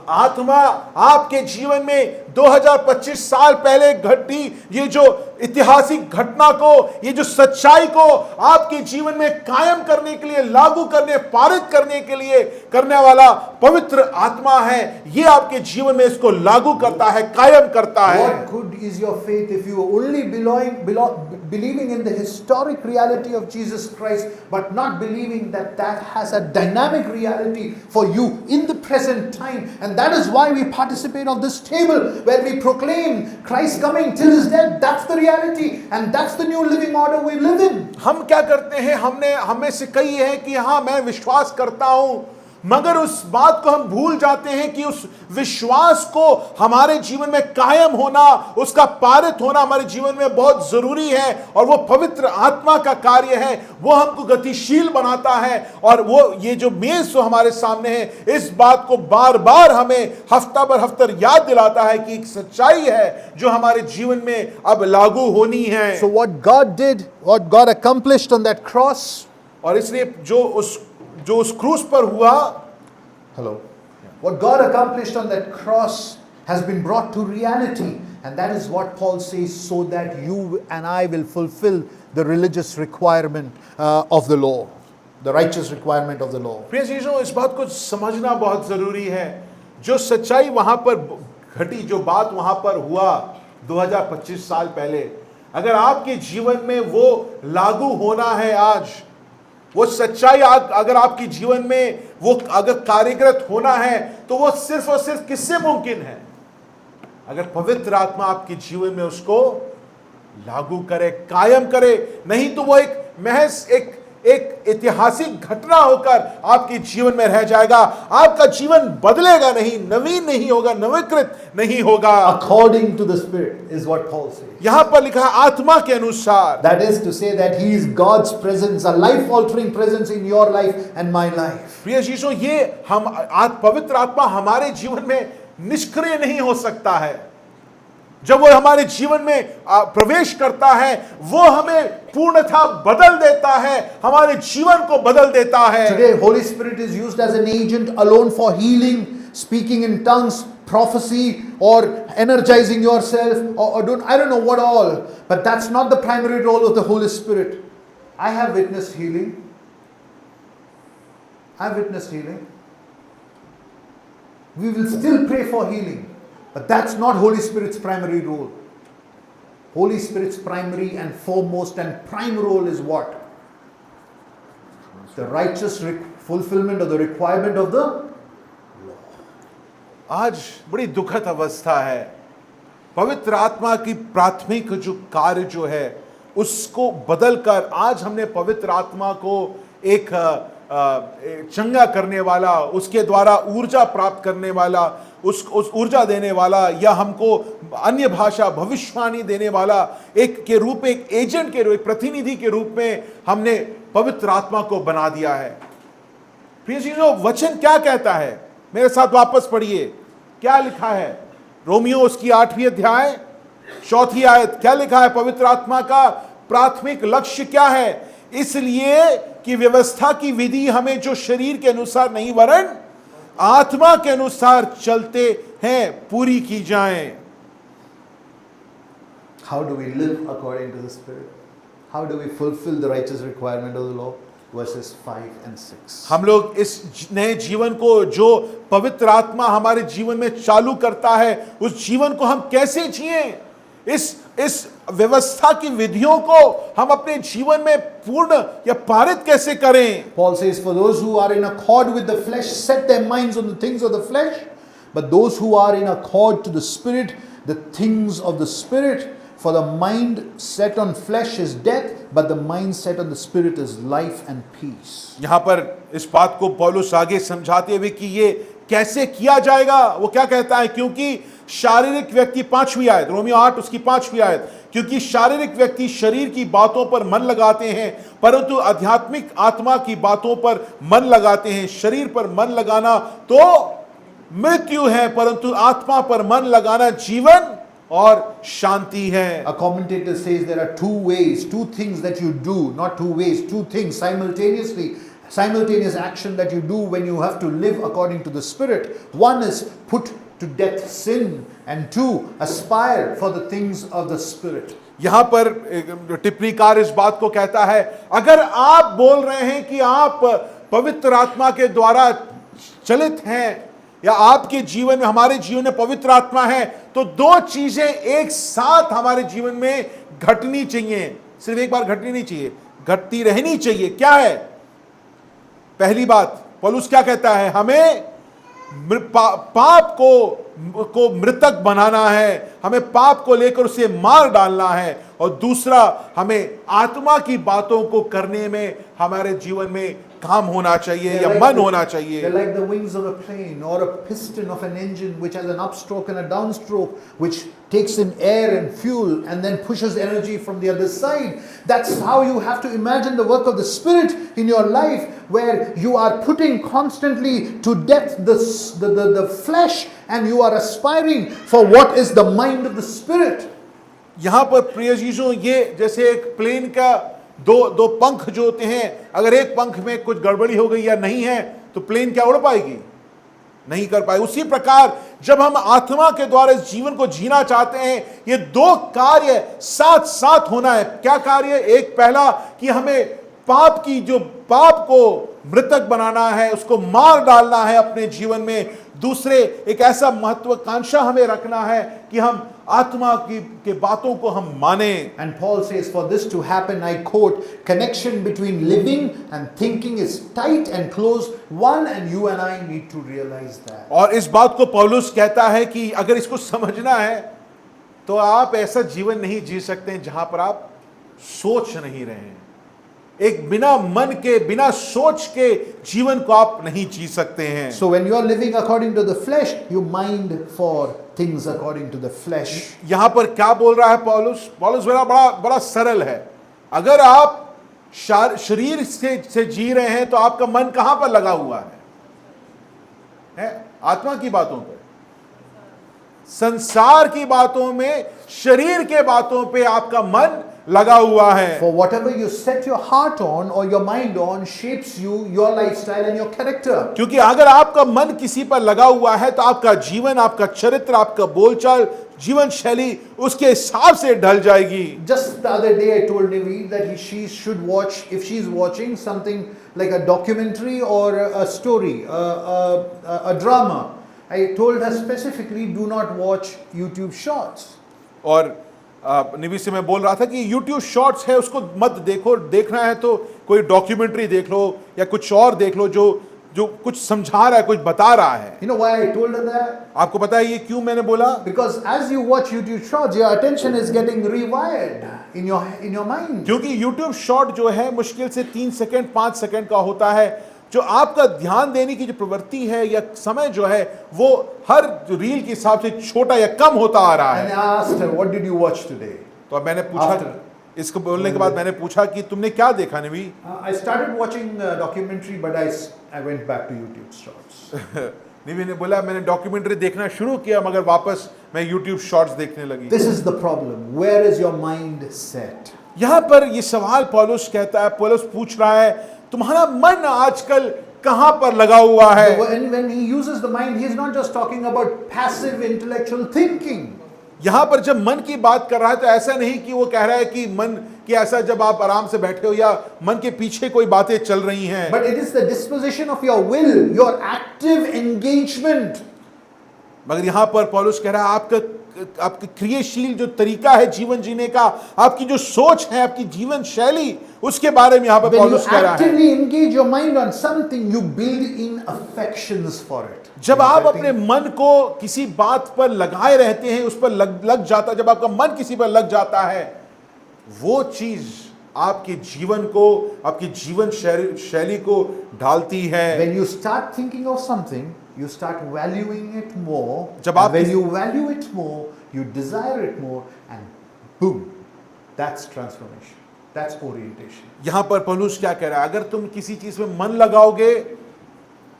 आत्मा आपके जीवन में 2025 साल पहले घटी ये जो ऐतिहासिक घटना को, ये जो सच्चाई को आपके जीवन में कायम करने के लिए, लागू करने, पारित करने के लिए करने वाला पवित्र आत्मा है। ये आपके जीवन में इसको लागू करता है, कायम करता है। What good is your faith if you are only believing in the historic reality of Jesus Christ, but not believing that that has a dynamic reality for you in the present time? And that is why we participate of this table where we proclaim Christ coming till his death. That's the reality, and that's the new living order we live in. हम क्या करते हैं? हमें से कई है कि हाँ मैं विश्वास करता हूं, मगर उस बात को हम भूल जाते हैं कि उस विश्वास को हमारे जीवन में कायम होना, उसका पारित होना हमारे जीवन में बहुत जरूरी है। और वो पवित्र आत्मा का कार्य है, वो हमको गतिशील बनाता है। और वो ये जो मेज जो हमारे सामने है, इस बात को बार बार हमें हफ्ता भर हफ्तर याद दिलाता है कि एक सच्चाई है जो हमारे जीवन में अब लागू होनी है। So what God did, what God accomplished on that cross, और इसलिए जो उस क्रूस पर हुआ, what God accomplished on that cross has been brought to reality, and that is what Paul says, so that you and I will fulfill the religious requirement of the law, the righteous requirement of the law. प्रिय चीजों, इस बात को समझना बहुत जरूरी है। जो सच्चाई वहां पर घटी, जो बात वहां पर हुआ 2025 साल पहले, अगर आपके जीवन में वो लागू होना है आज, वो सच्चाई अगर आपके जीवन में वो अगर कार्यगत होना है, तो वो सिर्फ और सिर्फ किससे मुमकिन है? अगर पवित्र आत्मा आपके जीवन में उसको लागू करे, कायम करे। नहीं तो वो एक महज एक ऐतिहासिक घटना होकर आपके जीवन में रह जाएगा। आपका जीवन बदलेगा नहीं, नवीन नहीं होगा, नवीकृत नहीं होगा। According to the Spirit is what Paul says. यहां पर लिखा है आत्मा के अनुसार। That is to say that he is God's presence, a life-altering presence in your life and my life. प्रिय चीजों, ये हम पवित्र आत्मा हमारे जीवन में निष्क्रिय नहीं हो सकता है। जब वो हमारे जीवन में प्रवेश करता है, वो हमें पूर्णतः बदल देता है, हमारे जीवन को बदल देता है। Today, Holy Spirit is used as an agent alone for healing, speaking in tongues, prophecy, or energizing yourself, or I don't know what all. But that's not the primary role of the Holy Spirit. I have witnessed healing. I've witnessed healing. We will still pray for healing. But that's not Holy Spirit's primary role. Holy Spirit's primary and foremost and prime role is what? The righteous fulfillment of the requirement of the law. आज बड़ी दुखद अवस्था है। पवित्र आत्मा की प्राथमिक जो कार्य जो है, उसको बदलकर आज हमने पवित्र आत्मा को एक चंगा करने वाला, उसके द्वारा ऊर्जा प्राप्त करने वाला, उस ऊर्जा देने वाला, या हमको अन्य भाषा भविष्यवाणी देने वाला एक के रूप में, एक एजेंट के रूप, एक प्रतिनिधि के रूप में हमने पवित्र आत्मा को बना दिया है। प्रिय चीजों, वचन क्या कहता है? मेरे साथ वापस पढ़िए, क्या लिखा है? रोमियो उसकी 8वीं अध्याय 4थी आयत, क्या लिखा है? पवित्र आत्मा का प्राथमिक लक्ष्य क्या है? इसलिए कि व्यवस्था की विधि हमें जो शरीर के अनुसार नहीं वरन आत्मा के अनुसार चलते हैं पूरी की जाएं। How do we live according to the Spirit? How do we fulfill the righteous requirement of the law? Verses 5 and 6. हम लोग इस नए जीवन को जो पवित्र आत्मा हमारे जीवन में चालू करता है, उस जीवन को हम कैसे जिए, इस व्यवस्था की विधियों को हम अपने जीवन में पूर्ण या पारित कैसे करें। Paul says, for those who are in accord with the flesh set their minds on the things of the flesh, but those who are in accord to the Spirit, the things of the Spirit. For the mind set on flesh is death, but the mind set on the Spirit is life and peace. यहाँ पर इस बात को पौलुस आगे समझाते हुए कि ये कैसे किया जाएगा, वो क्या कहता है, क्योंकि शारीरिक व्यक्ति, 5वीं आयत, रोमियो 8 उसकी 5वीं आयत, क्योंकि शारीरिक व्यक्ति शरीर की बातों पर मन लगाते हैं, परंतु आध्यात्मिक आत्मा की बातों पर मन लगाते हैं। शरीर पर मन लगाना तो मृत्यु है, परंतु आत्मा पर मन लगाना जीवन और शांति है। A commentator says there are two ways, two things that you do, not two ways, two things simultaneously, simultaneous action that you do when you have to live according to the Spirit. One is put to death sin, and two, aspire for the things of the Spirit. यहां पर टिप्पणीकार इस बात को कहता है, अगर आप बोल रहे हैं कि आप पवित्र आत्मा के द्वारा चलित हैं, या आपके जीवन में, हमारे जीवन में पवित्र आत्मा है, तो दो चीजें एक साथ हमारे जीवन में घटनी चाहिए। सिर्फ एक बार घटनी नहीं चाहिए, घटती रहनी चाहिए। क्या है पहली बात? पौलुस क्या कहता है? हमें पाप को मृतक बनाना है, हमें पाप को लेकर उसे मार डालना है, और दूसरा, हमें आत्मा की बातों को करने में हमारे जीवन में काम होना चाहिए या मन होना चाहिए। They're like the wings of a plane or a piston of an engine which has an upstroke and a downstroke, which takes in air and fuel and then pushes energy from the other side. That's how you have to imagine the work of the Spirit in your life, where you are putting constantly to death the flesh, and you are aspiring for what is the mind of the Spirit. यहां पर प्रिय चीजों, ये जैसे एक plane का दो पंख जो होते हैं, अगर एक पंख में कुछ गड़बड़ी हो गई या नहीं है तो प्लेन क्या उड़ पाएगी? नहीं कर पाएगी। उसी प्रकार जब हम आत्मा के द्वारा इस जीवन को जीना चाहते हैं, ये दो कार्य साथ साथ होना है। क्या कार्य? एक पहला कि हमें पाप को मृतक बनाना है, उसको मार डालना है अपने जीवन में। दूसरे, एक ऐसा महत्वाकांक्षा हमें रखना है कि हम आत्मा की बातों को हम माने। And Paul says, for this to happen, I quote, connection between living and thinking is tight and close one, and you and I need to realize that. और इस बात को पौलुस कहता है कि अगर इसको समझना है तो आप ऐसा जीवन नहीं जी सकते जहां पर आप सोच नहीं रहे हैं। एक बिना मन के, बिना सोच के जीवन को आप नहीं जी सकते हैं। So when you are living according to the flesh, you mind for things according to the flesh. यहां पर क्या बोल रहा है पौलुस? पौलुस बड़ा सरल है। अगर आप शरीर से जी रहे हैं तो आपका मन कहां पर लगा हुआ है? आत्मा की बातों पर, संसार की बातों में, शरीर के बातों पे आपका मन लगा हुआ है। For whatever you set your heart on or your mind on shapes you, your lifestyle and your character. क्योंकि अगर आपका मन किसी पर लगा हुआ है तो आपका जीवन, आपका चरित्र, आपका बोलचाल, जीवन शैली उसके हिसाब से ढल जाएगी। Just the other day I told Nivi that she should watch, if she's watching something like a documentary or a story, a drama, I told her specifically, do not watch YouTube shorts. और निवी से मैं बोल रहा था कि YouTube shorts है, उसको मत देखो। देखना है तो कोई डॉक्यूमेंट्री देख लो या कुछ और देख लो जो कुछ समझा रहा है, कुछ बता रहा है। You know why I told her that? आपको पता है ये क्यों मैंने बोला? Because as you watch YouTube shorts, your attention is getting rewired in your mind. क्योंकि YouTube शॉर्ट जो है मुश्किल से 3 सेकंड 5 सेकंड का होता है। जो आपका ध्यान देने की जो प्रवृत्ति है या समय जो है, वो हर रील के हिसाब से छोटा या कम होता आ रहा है। And I asked her, what did you watch today? तो अब मैंने पूछा, इसको बोलने के बाद मैंने पूछा कि तुमने क्या देखा निवी? I started watching a documentary, but I went back to YouTube shorts. निवी ने बोला मैंने डॉक्यूमेंट्री देखना शुरू किया मगर वापस मैं YouTube शॉर्ट्स देखने लगी। This is the problem. Where is your mind set? यहाँ पर ये सवाल पौलुस कहता है, पौलुस पूछ रहा है तुम्हारा मन आजकल कहां पर लगा हुआ है। When he uses the mind, he is not just talking about passive intellectual thinking. यहां पर जब मन की बात कर रहा है तो ऐसा नहीं कि वो कह रहा है कि मन कि ऐसा जब आप आराम से बैठे हो या मन के पीछे कोई बातें चल रही हैं, But it is the disposition of your will, your active engagement. मगर यहां पर पौलुस कह रहा है आपका क्रियाशील जो तरीका है जीवन जीने का, आपकी जो सोच है, आपकी जीवन शैली, उसके बारे में यहां पर When you पौलुस कह रहा है। actively engage your mind on something, you build in affections for it. जब आप अपने मन को किसी बात पर लगाए रहते हैं, उस पर लग जाता, जब आपका मन किसी पर लग जाता है, वो चीज आपके जीवन को, आपकी जीवन शैली को ढालती है। When you start thinking of something, you start valuing it more. जब And आप when you value it more, you desire it more, and boom, that's transformation. That's orientation. यहां पर पौलुस क्या कह रहा है, अगर तुम किसी चीज में मन लगाओगे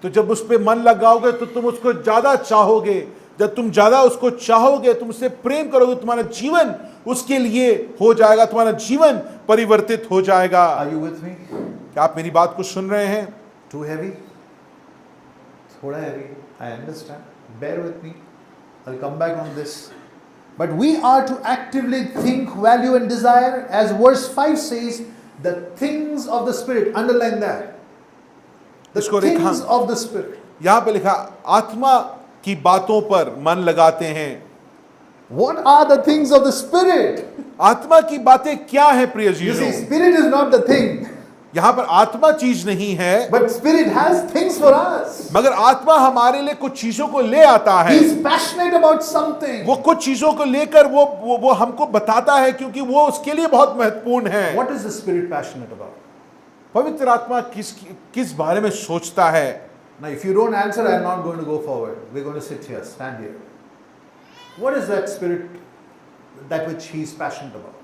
तो जब उस पे मन लगाओगे तो तुम उसको ज्यादा चाहोगे, जब तुम ज्यादा उसको चाहोगे, तुम उससे प्रेम करोगे, तुम्हारा जीवन उसके लिए हो जाएगा, तुम्हारा जीवन परिवर्तित हो जाएगा। Are you with me? क्या आप मेरी बात को सुन रहे हैं? Too heavy? Thoda heavy. I understand. Bear with me. I'll come back on this. But we are to actively think, value, and desire, as verse 5 says, the things of the Spirit. Underline that. The इसको things of the Spirit. यहां पे लिखा आत्मा की बातों पर मन लगाते हैं। What are the things of the Spirit? आत्मा की बातें क्या है प्रिय You जीजों? see, Spirit is not the thing, यहां पर आत्मा चीज नहीं है, but Spirit has things for us. मगर आत्मा हमारे लिए कुछ चीजों को ले आता है। He is passionate about something. वो कुछ चीजों को लेकर वो हमको बताता है, क्योंकि वो उसके लिए बहुत महत्वपूर्ण है। What is the Spirit passionate about? पवित्र आत्मा किस बारे में सोचता है? Now, if you don't answer, I'm not going to go forward. We're going to sit here, stand here. What is that Spirit, that which He is passionate about?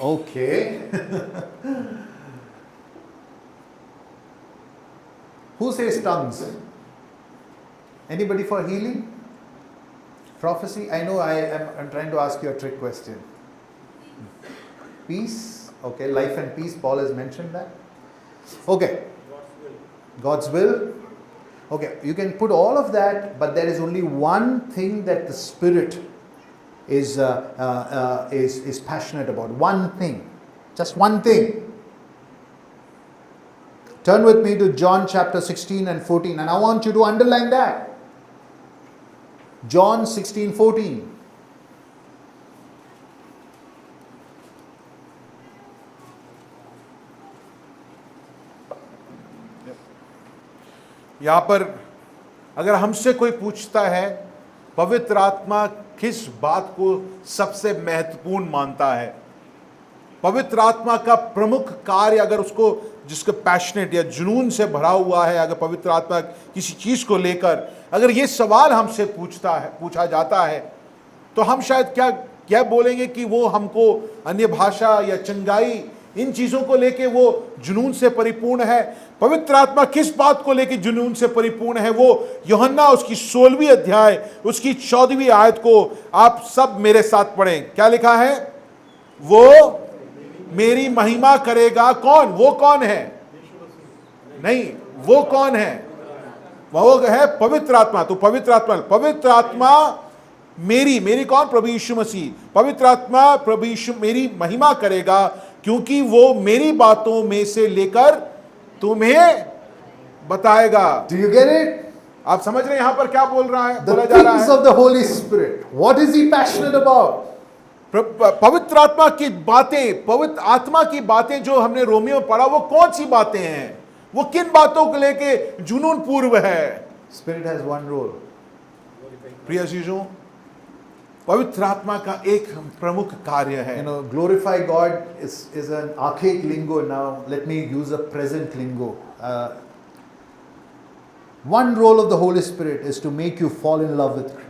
Okay. Who says tongues? Anybody for healing? Prophecy? I know I'm trying to ask you a trick question. Peace? Okay, life and peace, Paul has mentioned that. Okay. God's will. Okay, you can put all of that, but there is only one thing that the Spirit is passionate about. One thing. Just one thing. Turn with me to John chapter 16 and 14, and I want you to underline that. John 16:14. यहां पर अगर हमसे कोई पूछता है पवित्र आत्मा किस बात को सबसे महत्वपूर्ण मानता है, पवित्र आत्मा का प्रमुख कार्य अगर उसको जिसके पैशनेट या जुनून से भरा हुआ है, अगर पवित्र आत्मा किसी चीज को लेकर अगर ये सवाल हमसे पूछा जाता है, तो हम शायद क्या बोलेंगे कि वो हमको अन्य भाषा या चंगाई इन चीजों को लेके वो जुनून से परिपूर्ण है। पवित्र आत्मा किस बात को लेके जुनून से परिपूर्ण है? वो यूहन्ना उसकी 16वीं अध्याय उसकी 14वीं आयत को आप सब मेरे साथ पढ़ें। क्या लिखा है? वो मेरी महिमा करेगा। कौन? वो कौन है? नहीं, वो कौन है? वो है पवित्र आत्मा। तो पवित्र आत्मा मेरी कौन? प्रभु यीशु मसीह। पवित्र आत्मा प्रभु यीशु मेरी महिमा करेगा, क्योंकि वो मेरी बातों में से लेकर तुम्हें बताएगा। Do you get it? आप समझ रहे हैं यहां पर क्या बोल रहा है? The बोला जा रहा things है of the Holy Spirit. What is He passionate about? पवित्र आत्मा की बातें, पवित्र आत्मा की बातें जो हमने रोमियो में पढ़ा, वो कौन सी बातें हैं? वो किन बातों को लेके जुनून पूर्व है? Spirit has one role. प्रिय चीजों, पवित्र आत्मा का एक प्रमुख कार्य है। You know, glorify God is an archaic lingo now. Let me use a present lingo. One role of the Holy Spirit is to make you fall in love with Christ.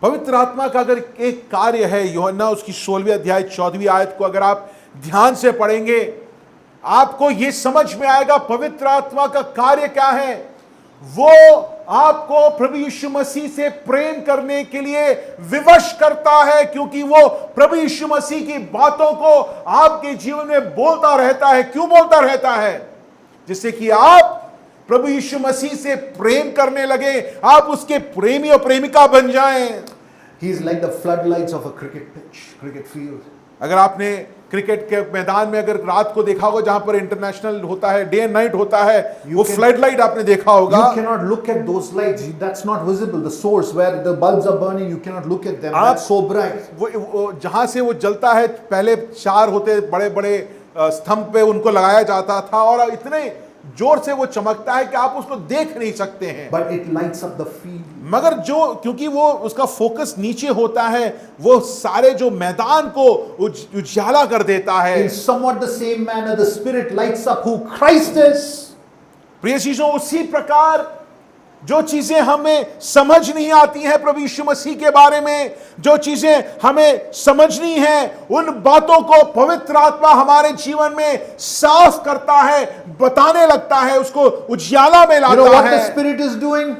पवित्र आत्मा का अगर एक कार्य है, यूहन्ना उसकी 16वीं अध्याय 14वीं आयत को अगर आप ध्यान से पढ़ेंगे, आपको यह समझ में आएगा पवित्र आत्मा का कार्य क्या है। वो आपको प्रभु यीशु मसीह से प्रेम करने के लिए विवश करता है, क्योंकि वो प्रभु यीशु मसीह की बातों को आपके जीवन में बोलता रहता है। क्यों बोलता रहता है? जिससे कि आप प्रभु यीशु मसीह से प्रेम करने लगे, आप उसके प्रेमी और प्रेमिका बन जाएं। He is like the floodlights of a cricket pitch, cricket field. अगर आपने क्रिकेट के मैदान में अगर रात को देखा होगा, जहां पर इंटरनेशनल होता है, डे एंड नाइट होता है, वो फ्लड लाइट आपने देखा होगा। You cannot look at those lights. That's not visible. The source where the bulbs are burning, you cannot look at them. That's so bright. वो जहां से वो जलता है, पहले 4 होते बड़े बड़े स्तंभ पे उनको लगाया जाता था, और इतने जोर से वो चमकता है कि आप उसको देख नहीं सकते हैं। But it lights up the field. मगर जो, क्योंकि वो उसका फोकस नीचे होता है, वो सारे जो मैदान को उजाला कर देता है। In somewhat the same manner, the Spirit lights up who Christ is. प्रिय चीजों, उसी प्रकार जो चीजें हमें समझ नहीं आती हैं प्रभु यीशु मसीह के बारे में, जो चीजें हमें समझनी है, उन बातों को पवित्र आत्मा हमारे जीवन में साफ करता है, बताने लगता है, उसको उजियाला में You know लाता what है। the Spirit is doing?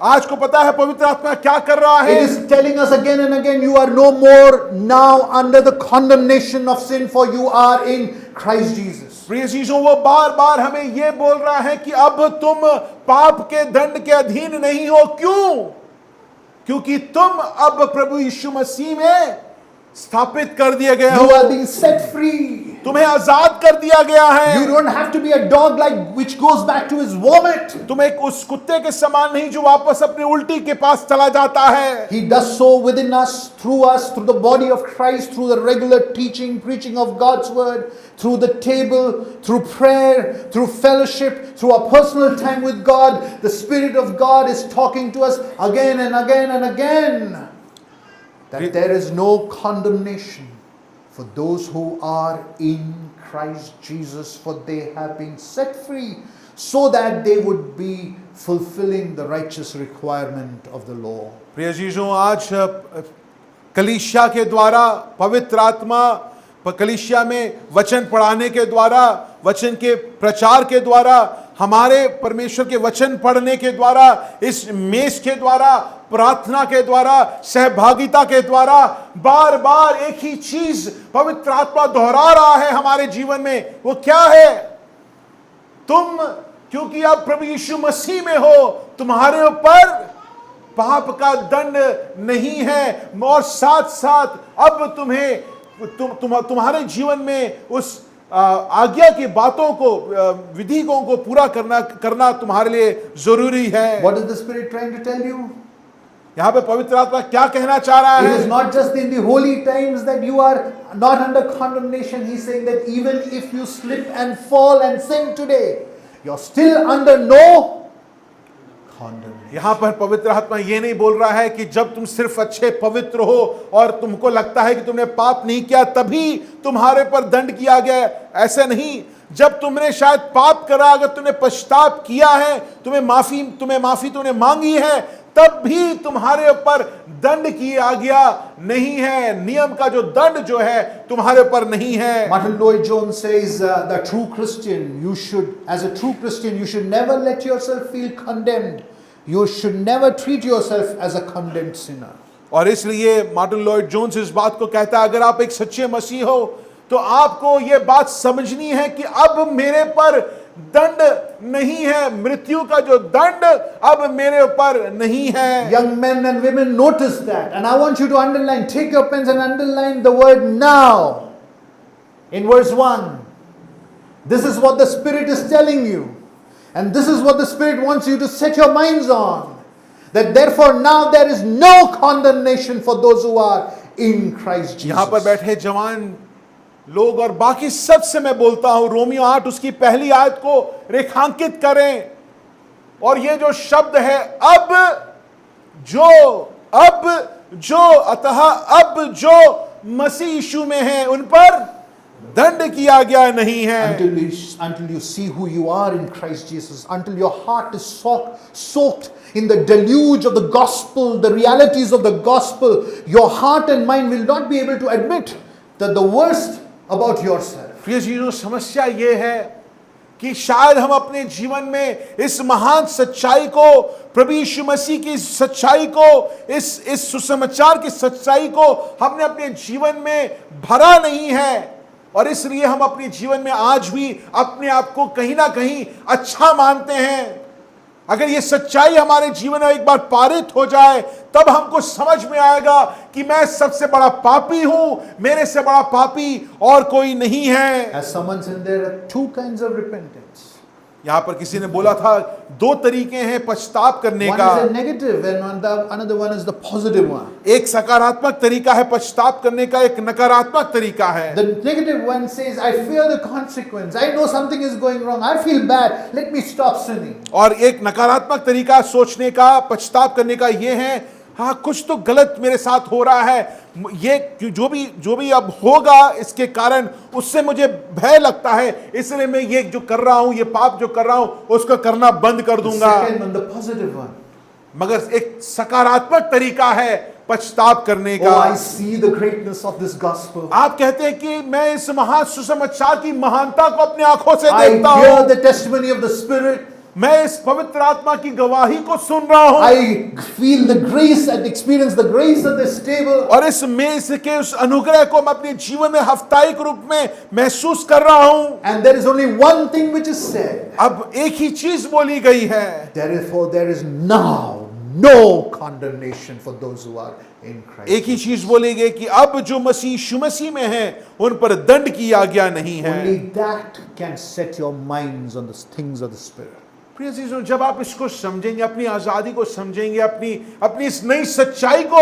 आज को पता है पवित्र आत्मा क्या कर रहा है? It is telling us again and again, you are no more now under the condemnation of sin, for you are in Christ Jesus. प्रिय चीजों, वो बार बार हमें ये बोल रहा है कि अब तुम पाप के दंड के अधीन नहीं हो। क्यों? क्योंकि तुम अब प्रभु यीशु मसीह में स्थापित कर दिए गए हो। You are being set free. तुम्हें आजाद कर दिया गया है। You don't have to be a dog like which goes back to his vomit. तुम एक उस कुत्ते के समान नहीं जो वापस अपने उल्टी के पास चला जाता है। He does so within us, through the body of Christ, through the regular teaching, preaching of God's word, through the table, through prayer, through fellowship, through our personal time with God. The Spirit of God is talking to us again and again and again that there is no condemnation for those who are in Christ Jesus, for they have been set free so that they would be fulfilling the righteous requirement of the law. प्रिय जीजों, आज कलीसिया के द्वारा पवित्र आत्मा कलीसिया में वचन पढ़ाने के द्वारा, वचन के प्रचार के द्वारा, हमारे परमेश्वर के वचन पढ़ने के द्वारा, इस मेज के द्वारा, प्रार्थना के द्वारा, सहभागिता के द्वारा बार बार एक ही चीज पवित्र आत्मा दोहरा रहा है हमारे जीवन में। वो क्या है? तुम क्योंकि अब प्रभु यीशु मसीह में हो, तुम्हारे ऊपर पाप का दंड नहीं है, और साथ साथ अब तुम्हारे जीवन में उस आज्ञा की बातों को, विधियों को पूरा करना तुम्हारे लिए जरूरी है। What is the Spirit trying to tell you? यहाँ पे पवित्र आत्मा क्या कहना चाह रहा है? It is not just in the holy times that you are not under condemnation. He is saying that even if you slip and fall and sin today, you are still under no condemnation. यहाँ पर पवित्र आत्मा ये नहीं बोल रहा है कि जब तुम सिर्फ अच्छे पवित्र हो और तुमको लगता है कि तुमने पाप नहीं किया तभी तुम्हारे पर दंड किया गया। ऐसा नहीं। जब तुमने शायद पाप करा, अगर तुमने पश्चाताप किया है, तुम्हें माफी तुमने मांगी है, तब भी तुम्हारे ऊपर दंड किया गया नहीं है। नियम का जो दंड जो है तुम्हारे ऊपर नहीं है। Martin Lloyd Jones says the true Christian, as a true Christian, you should never let yourself feel condemned. You should never treat yourself as a condemned sinner. और इसलिए मार्टिन लॉयड जोन्स इस बात को कहता है, अगर आप एक सच्चे मसीह हो तो आपको ये बात समझनी है कि अब मेरे पर दंड नहीं है, मृत्यु का जो दंड अब मेरे ऊपर नहीं है। Young men and women, notice that, and I want you to underline, take your pens and underline the word now in verse 1. This is what the Spirit is telling you, and this is what the Spirit wants you to set your minds on, that therefore now there is no condemnation for those who are in Christ Jesus. यहाँ पर बैठे जवान लोग और बाकी सबसे मैं बोलता हूं, रोमियो 8 उसकी पहली आयत को रेखांकित करें, और ये जो शब्द है अब जो मसीह यीशु में है उन पर दंड किया गया नहीं है। Until you see who you are in Christ Jesus, until your heart is soaked in the deluge of the gospel, the realities of the gospel, your heart and mind will not be able to admit that the worst about yourself. प्रिय जीजों, समस्या ये है कि शायद हम अपने जीवन में इस महान सच्चाई को, प्रभु यीशु मसीह की सच्चाई को, इस सुसमाचार की सच्चाई को हमने अपने जीवन में भरा नहीं है, और इसलिए हम अपने जीवन में आज भी अपने आप को कहीं ना कहीं अच्छा मानते हैं। अगर ये सच्चाई हमारे जीवन में एक बार पारित हो जाए, तब हमको समझ में आएगा कि मैं सबसे बड़ा पापी हूं, मेरे से बड़ा पापी और कोई नहीं है। As someone said, there are two kinds of repentance. यहां पर किसी ने बोला था, दो तरीके हैं पश्चाताप करने One का। is a negative and another one is the positive one. एक सकारात्मक तरीका है पश्चाताप करने का, एक नकारात्मक तरीका है। The negative one says, I fear the consequence. I know something is going wrong. I feel bad. Let me stop sinning. और एक नकारात्मक तरीका सोचने का, पश्चाताप करने का ये है, हाँ कुछ तो गलत मेरे साथ हो रहा है, ये जो भी अब होगा इसके कारण उससे मुझे भय लगता है, इसलिए मैं ये जो कर रहा हूं, ये पाप जो कर रहा हूं उसको करना बंद कर The दूंगा। second one, the positive one. मगर एक सकारात्मक तरीका है पश्चाताप करने का। Oh, I see the greatness of this gospel. आप कहते हैं कि मैं इस महान सुसमाचार की महानता को अपनी आंखों से I देखता hear हूं, the testimony of the Spirit. मैं इस पवित्र आत्मा की गवाही को सुन रहा हूं, I feel the grace and experience the grace of this table. और इस मेज के उस अनुग्रह को मैं अपने जीवन में हफ्तायिक रूप में महसूस कर रहा हूं। And there is only one thing which is said. अब एक ही चीज बोली गई है, Therefore, there is now no condemnation for those who are in Christ. एक ही चीज बोली गई कि अब जो मसीह यीशु मसीह में है उन पर दंड की आज्ञा नहीं है। Only that can set your minds on the things of the Spirit. प्रिय चीजों, जब आप इसको समझेंगे, अपनी आजादी को समझेंगे, अपनी इस नई सच्चाई को,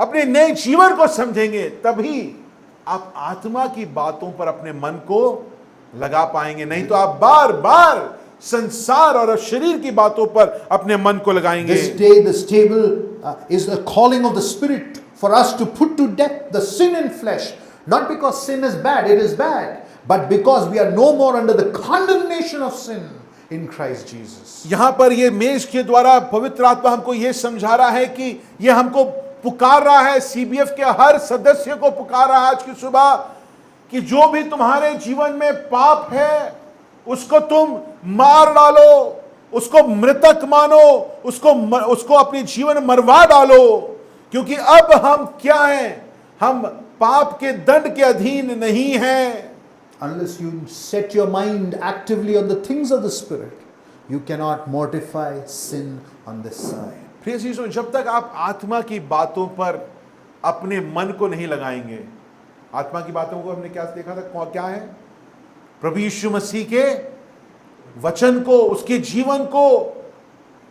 अपने नए जीवन को समझेंगे, तभी आप आत्मा की बातों पर अपने मन को लगा पाएंगे। नहीं तो आप बार बार संसार और शरीर की बातों पर अपने मन को लगाएंगे। This table is the calling of the Spirit for us to put to death the sin in flesh. Not because sin is bad, it is bad, but because we are no more under the condemnation of sin in Christ Jesus. यहां पर ये मेज के द्वारा पवित्र आत्मा हमको ये समझा रहा है कि ये हमको पुकार रहा है, सीबीएफ के हर सदस्य को पुकार रहा है आज की सुबह, कि जो भी तुम्हारे जीवन में पाप है उसको तुम मार डालो, उसको मृतक मानो, उसको अपने जीवन में मरवा डालो, क्योंकि अब हम क्या हैं? हम पाप के दंड के अधीन नहीं हैं। Unless you set your mind actively on the things of the Spirit, you cannot mortify sin on this side. प्रिय चीजों, जब तक आप आत्मा की बातों पर अपने मन को नहीं लगाएंगे, आत्मा की बातों को हमने क्या देखा था, क्या है? प्रभु यीशु मसीह के वचन को, उसके जीवन को।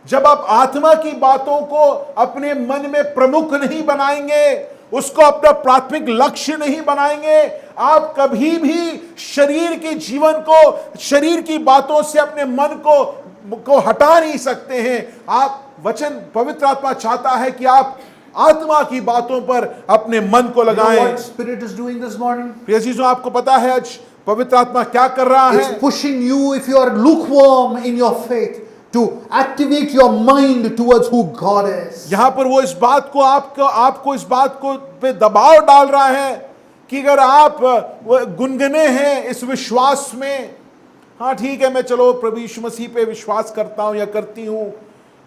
जब आप आत्मा की बातों को अपने मन में प्रमुख नहीं बनाएंगे, उसको अपना प्राथमिक लक्ष्य नहीं बनाएंगे, आप कभी भी शरीर के जीवन को, शरीर की बातों से अपने मन को हटा नहीं सकते हैं। आप वचन, पवित्र आत्मा चाहता है कि आप आत्मा की बातों पर अपने मन को You know लगाएं। what Spirit is doing this morning? प्रिय चीजों, आपको पता है आज पवित्र आत्मा क्या कर रहा है? It's pushing you, if you are lukewarm in your faith, to activate your mind towards who God is. यहां पर वो इस बात को आपको इस बात को पे दबाव डाल रहा है कि अगर आप गुनगुने हैं इस विश्वास में, हाँ ठीक है, मैं चलो प्रभु यीशु मसीह पे विश्वास करता हूं या करती हूं,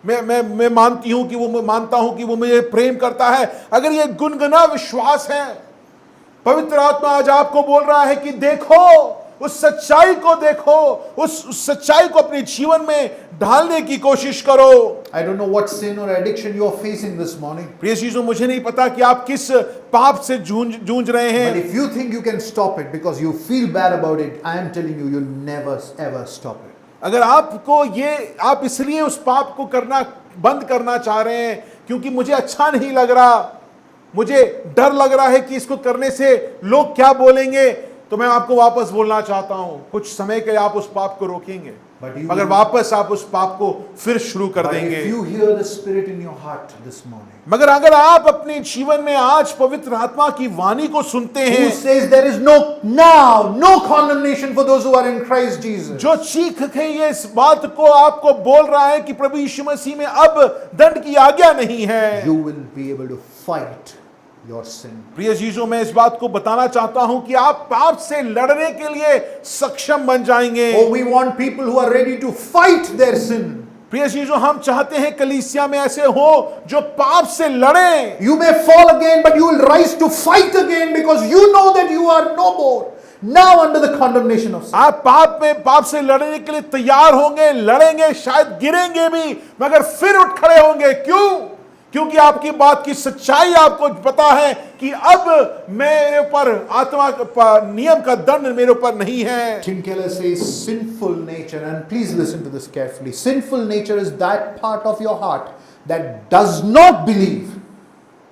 मैं मानती हूं कि वो, मानता हूं कि वो मुझे प्रेम करता है। अगर ये गुनगुना विश्वास है, पवित्र आत्मा आज आपको बोल रहा है कि देखो, उस सच्चाई को देखो, उस सच्चाई को अपने जीवन में ढालने की कोशिश करो। I don't know what sin or addiction you are facing this morning. प्रिय चीजों, मुझे नहीं पता कि आप किस पाप से जूझ रहे But हैं, if you think you can stop it because you feel bad about it, I am telling you, you'll never ever stop it. अगर आप इसलिए उस पाप को करना बंद करना चाह रहे हैं क्योंकि मुझे अच्छा नहीं लग रहा, मुझे डर लग रहा है कि इसको करने से लोग क्या बोलेंगे, तो मैं आपको वापस बोलना चाहता हूं, कुछ समय के लिए आप उस पाप को रोकेंगे, मगर वापस आप उस पाप को फिर शुरू कर But देंगे। if you hear the Spirit in your heart this morning, मगर अगर आप अपने जीवन में आज पवित्र आत्मा की वाणी को सुनते who हैं, says there is no condemnation for those who are in Christ Jesus, जो चीख के ये इस बात को आपको बोल रहा है कि प्रभु यीशु मसीह में अब दंड की आज्ञा नहीं है, you will be able to fight your sin. प्रिय जीजों, मैं इस बात को बताना चाहता हूं कि आप पाप से लड़ने के लिए सक्षम बन जाएंगे। Oh, we want people who are ready to fight their sin. प्रिय जीजों, हम चाहते हैं कलीसिया में ऐसे हो जो पाप से लड़ें। You may fall again, but you will rise to fight again because you know that you are no more now under the condemnation of sin. आप पाप से लड़ने के लिए तैयार होंगे, लड़ेंगे, शायद गिरेंगे भी, मगर फिर उठ खड़े होंगे। क्यों? क्योंकि आपकी बात की सच्चाई आपको पता है कि अब मेरे ऊपर आत्मा का नियम का दंड मेरे ऊपर नहीं है। Tim Keller says sinful nature, and please listen to this carefully. Sinful nature is that part of your heart that does not believe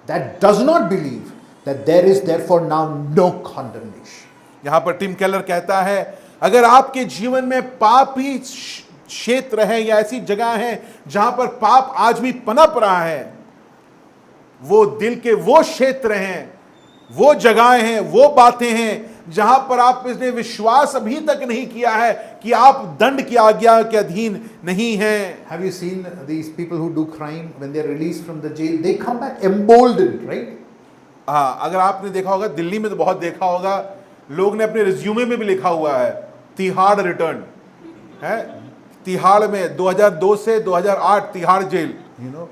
that there is therefore now no condemnation. यहां पर टिम केलर कहता है, अगर आपके जीवन में पापी क्षेत्र है या ऐसी जगह है जहां पर पाप आज भी पनप रहा है, वो दिल के वो क्षेत्र हैं, वो जगहें हैं, वो बातें हैं जहां पर आपने विश्वास अभी तक नहीं किया है कि आप दंड की आज्ञा के अधीन नहीं हैं। Have you seen these people who do crime when they are released from the jail? They come back emboldened, right? हाँ, अगर आपने देखा होगा, दिल्ली में तो बहुत देखा होगा, लोग ने अपने रिज्यूमे में भी लिखा हुआ है तिहाड़ रिटर्न है। तिहाड़ में 2002 से 2008 तिहाड़ जेल,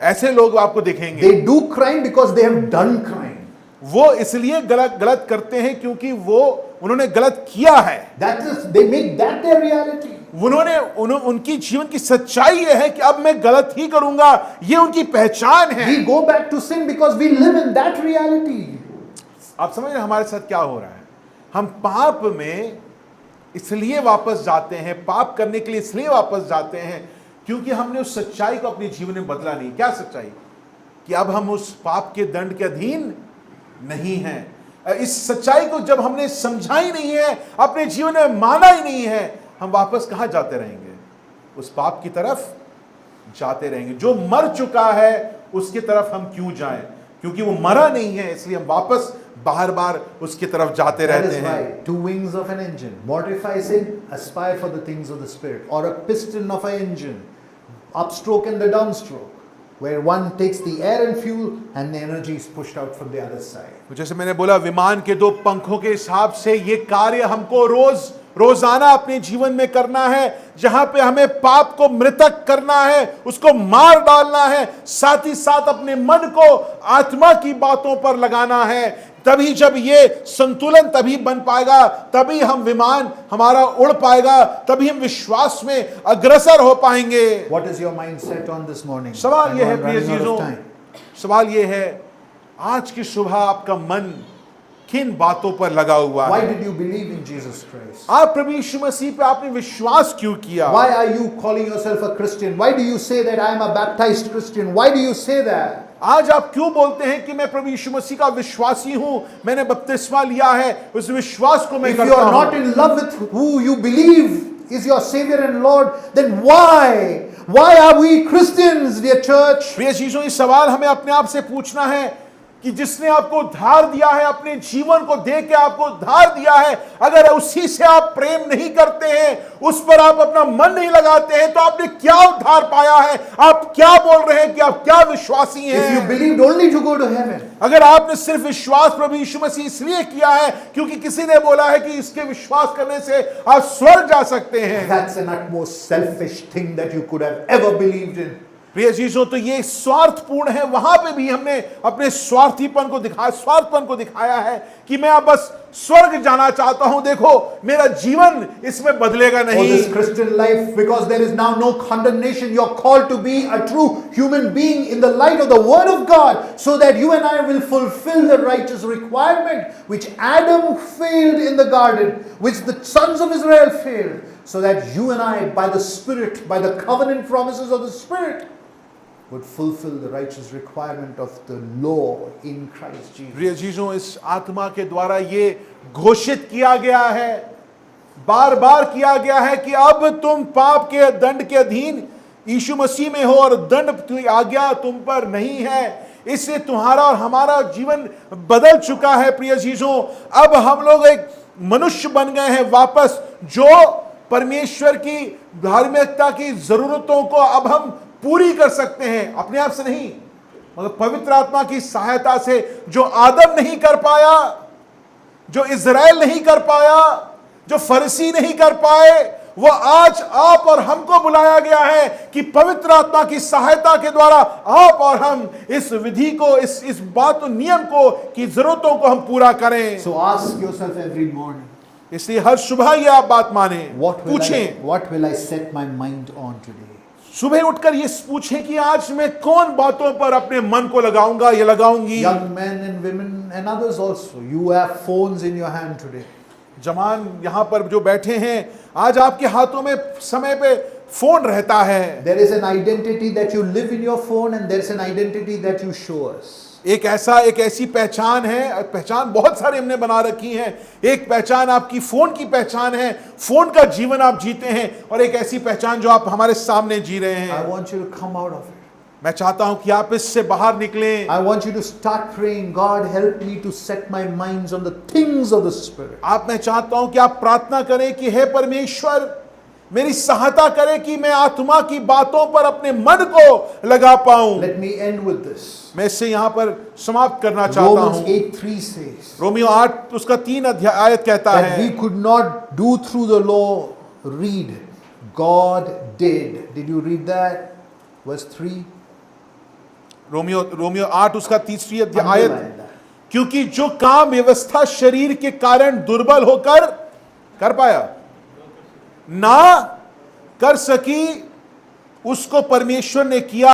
ऐसे लोग आपको देखेंगे। They do crime because they have done crime. वो इसलिए गलत करते हैं क्योंकि उन्होंने गलत किया है। They make that their reality. उनकी जीवन की सच्चाई ये है कि अब मैं गलत ही करूंगा, ये उनकी पहचान है। We go back to sin because we live in that reality. आप समझ रहे हैं हमारे साथ क्या हो रहा है? हम पाप में इसलिए वापस जाते हैं, पाप करने के लिए इसलिए वापस जाते हैं क्योंकि हमने उस सच्चाई को अपने जीवन में बदला नहीं। क्या सच्चाई? कि अब हम उस पाप के दंड के अधीन नहीं हैं। इस सच्चाई को जब हमने समझा ही नहीं है, अपने जीवन में माना ही नहीं है, हम वापस कहां जाते रहेंगे? उस पाप की तरफ जाते रहेंगे। जो मर चुका है उसकी तरफ हम क्यों जाएं? क्योंकि वो मरा नहीं है, इसलिए हम वापस बार बार उसकी तरफ जाते रहते हैं। Two wings of an engine, mortify sin, aspire for the things of the spirit, or a piston of an engine, upstroke and the downstroke, where one takes the air and fuel and the energy is pushed out from the other side. जैसे मैंने बोला, विमान के दो पंखों के हिसाब से ये कार्य हमको रोजाना अपने जीवन में करना है। जहां पे हमें पाप को मृतक करना है, उसको मार डालना है, साथ ही साथ अपने मन को आत्मा की बातों पर लगाना है। तभी जब ये संतुलन तभी बन पाएगा, तभी हम विमान हमारा उड़ पाएगा, तभी हम विश्वास में अग्रसर हो पाएंगे। What is your mindset on this morning? सवाल ये है प्रिय चीजों, सवाल ये है, आज की सुबह आपका मन किन बातों पर लगा हुआ है? Why did you believe in Jesus Christ? आप प्रभु यीशु मसीह पे आपने विश्वास क्यों किया? Why are you calling yourself a Christian? Why do you say that I am a baptized Christian? Why do you say that? आज आप क्यों बोलते हैं कि मैं प्रभु यीशु मसीह का विश्वासी हूं, मैंने बपतिस्मा लिया है, उस विश्वास को मैं If करता you are हूं। not in love with who you believe is your Savior and Lord, then why are we Christians, dear church? प्रिय चीजों, ये सवाल हमें अपने आप से पूछना है कि जिसने आपको उद्धार दिया है, अपने जीवन को दे के आपको उद्धार दिया है, अगर उसी से आप प्रेम नहीं करते हैं, उस पर आप अपना मन नहीं लगाते हैं, तो आपने क्या उद्धार पाया है? आप क्या बोल रहे हैं कि आप क्या विश्वासी हैं? If you believed only to go to heaven, अगर आपने सिर्फ विश्वास प्रभु यीशु मसीह इसलिए किया है क्योंकि किसी ने बोला है कि इसके विश्वास करने से आप स्वर्ग जा सकते हैं, that's an utmost selfish thing that you could have ever believed in. प्रिय चीजों, तो ये स्वार्थपूर्ण है। वहां पे भी हमने अपने स्वार्थपन को दिखाया है कि मैं अब बस स्वर्ग जाना चाहता हूं, देखो मेरा जीवन इसमें बदलेगा For नहीं। this Christian life, because there is now no condemnation, you're called to be a true human being in the light of the Word of God, so that you and I will fulfill the righteous requirement which Adam failed in the garden, which the sons of Israel failed, so that you and I, by the Spirit, by the covenant promises of the Spirit, would fulfill the righteous requirement of the law in Christ Jesus. प्रिय चीजों, इस आत्मा के द्वारा ये घोषित किया गया है, बार बार किया गया है कि अब तुम पाप के दंड के अधीन यीशु मसीह में हो और दंड की आज्ञा तुम पर नहीं है। इससे तुम्हारा और हमारा जीवन बदल चुका है। प्रिय चीजों, अब हम लोग एक मनुष्य बन गए हैं वापस, जो परमेश्वर की धार्मिकता की जरूरतों को अब हम पूरी कर सकते हैं, अपने आप से नहीं। मगर पवित्र आत्मा की सहायता से जो आदम नहीं कर पाया, जो इज़राइल नहीं कर पाया, जो फरीसी नहीं कर पाए, वो आज आप और हमको बुलाया गया है कि पवित्र आत्मा की सहायता के द्वारा आप और हम इस विधि को, इस बात नियम को की जरूरतों को हम पूरा करें। So ask yourself every morning, इसलिए हर सुबह ये आप बात माने, पूछें, what will I set my mind on today? सुबह उठकर ये पूछें कि आज मैं कौन बातों पर अपने मन को लगाऊंगा या लगाऊंगी। Young men and women and others also, you have phones in your hand today. जवान यहाँ पर जो बैठे हैं, आज आपके हाथों में समय पे फोन रहता है। There is an identity that you live in your phone and there is an identity that you show us. एक ऐसी पहचान है, पहचान बहुत सारी हमने बना रखी है। एक पहचान आपकी फोन की पहचान है, फोन का जीवन आप जीते हैं, और एक ऐसी पहचान जो आप हमारे सामने जी रहे I हैं। want you to come out of it. मैं चाहता हूं कि आप इससे बाहर निकलें। I want you to start praying, God help me to set my minds on the things of the Spirit. मैं चाहता हूं कि आप प्रार्थना करें कि हे परमेश्वर, मेरी सहायता करें कि मैं आत्मा की बातों पर अपने मन को लगा पाऊं। Let me end with this. मैं इससे यहां पर समाप्त करना चाहता Romans हूं। 8:3 says रोमियो 8 उसका 3 आयत कहता that we है, could not do through the law, read. God did. Did you read that? Verse 3. Romeo 8 उसका 3 आयत, Underline that. क्योंकि जो काम व्यवस्था शरीर के कारण दुर्बल होकर कर पाया ना कर सकी, उसको परमेश्वर ने किया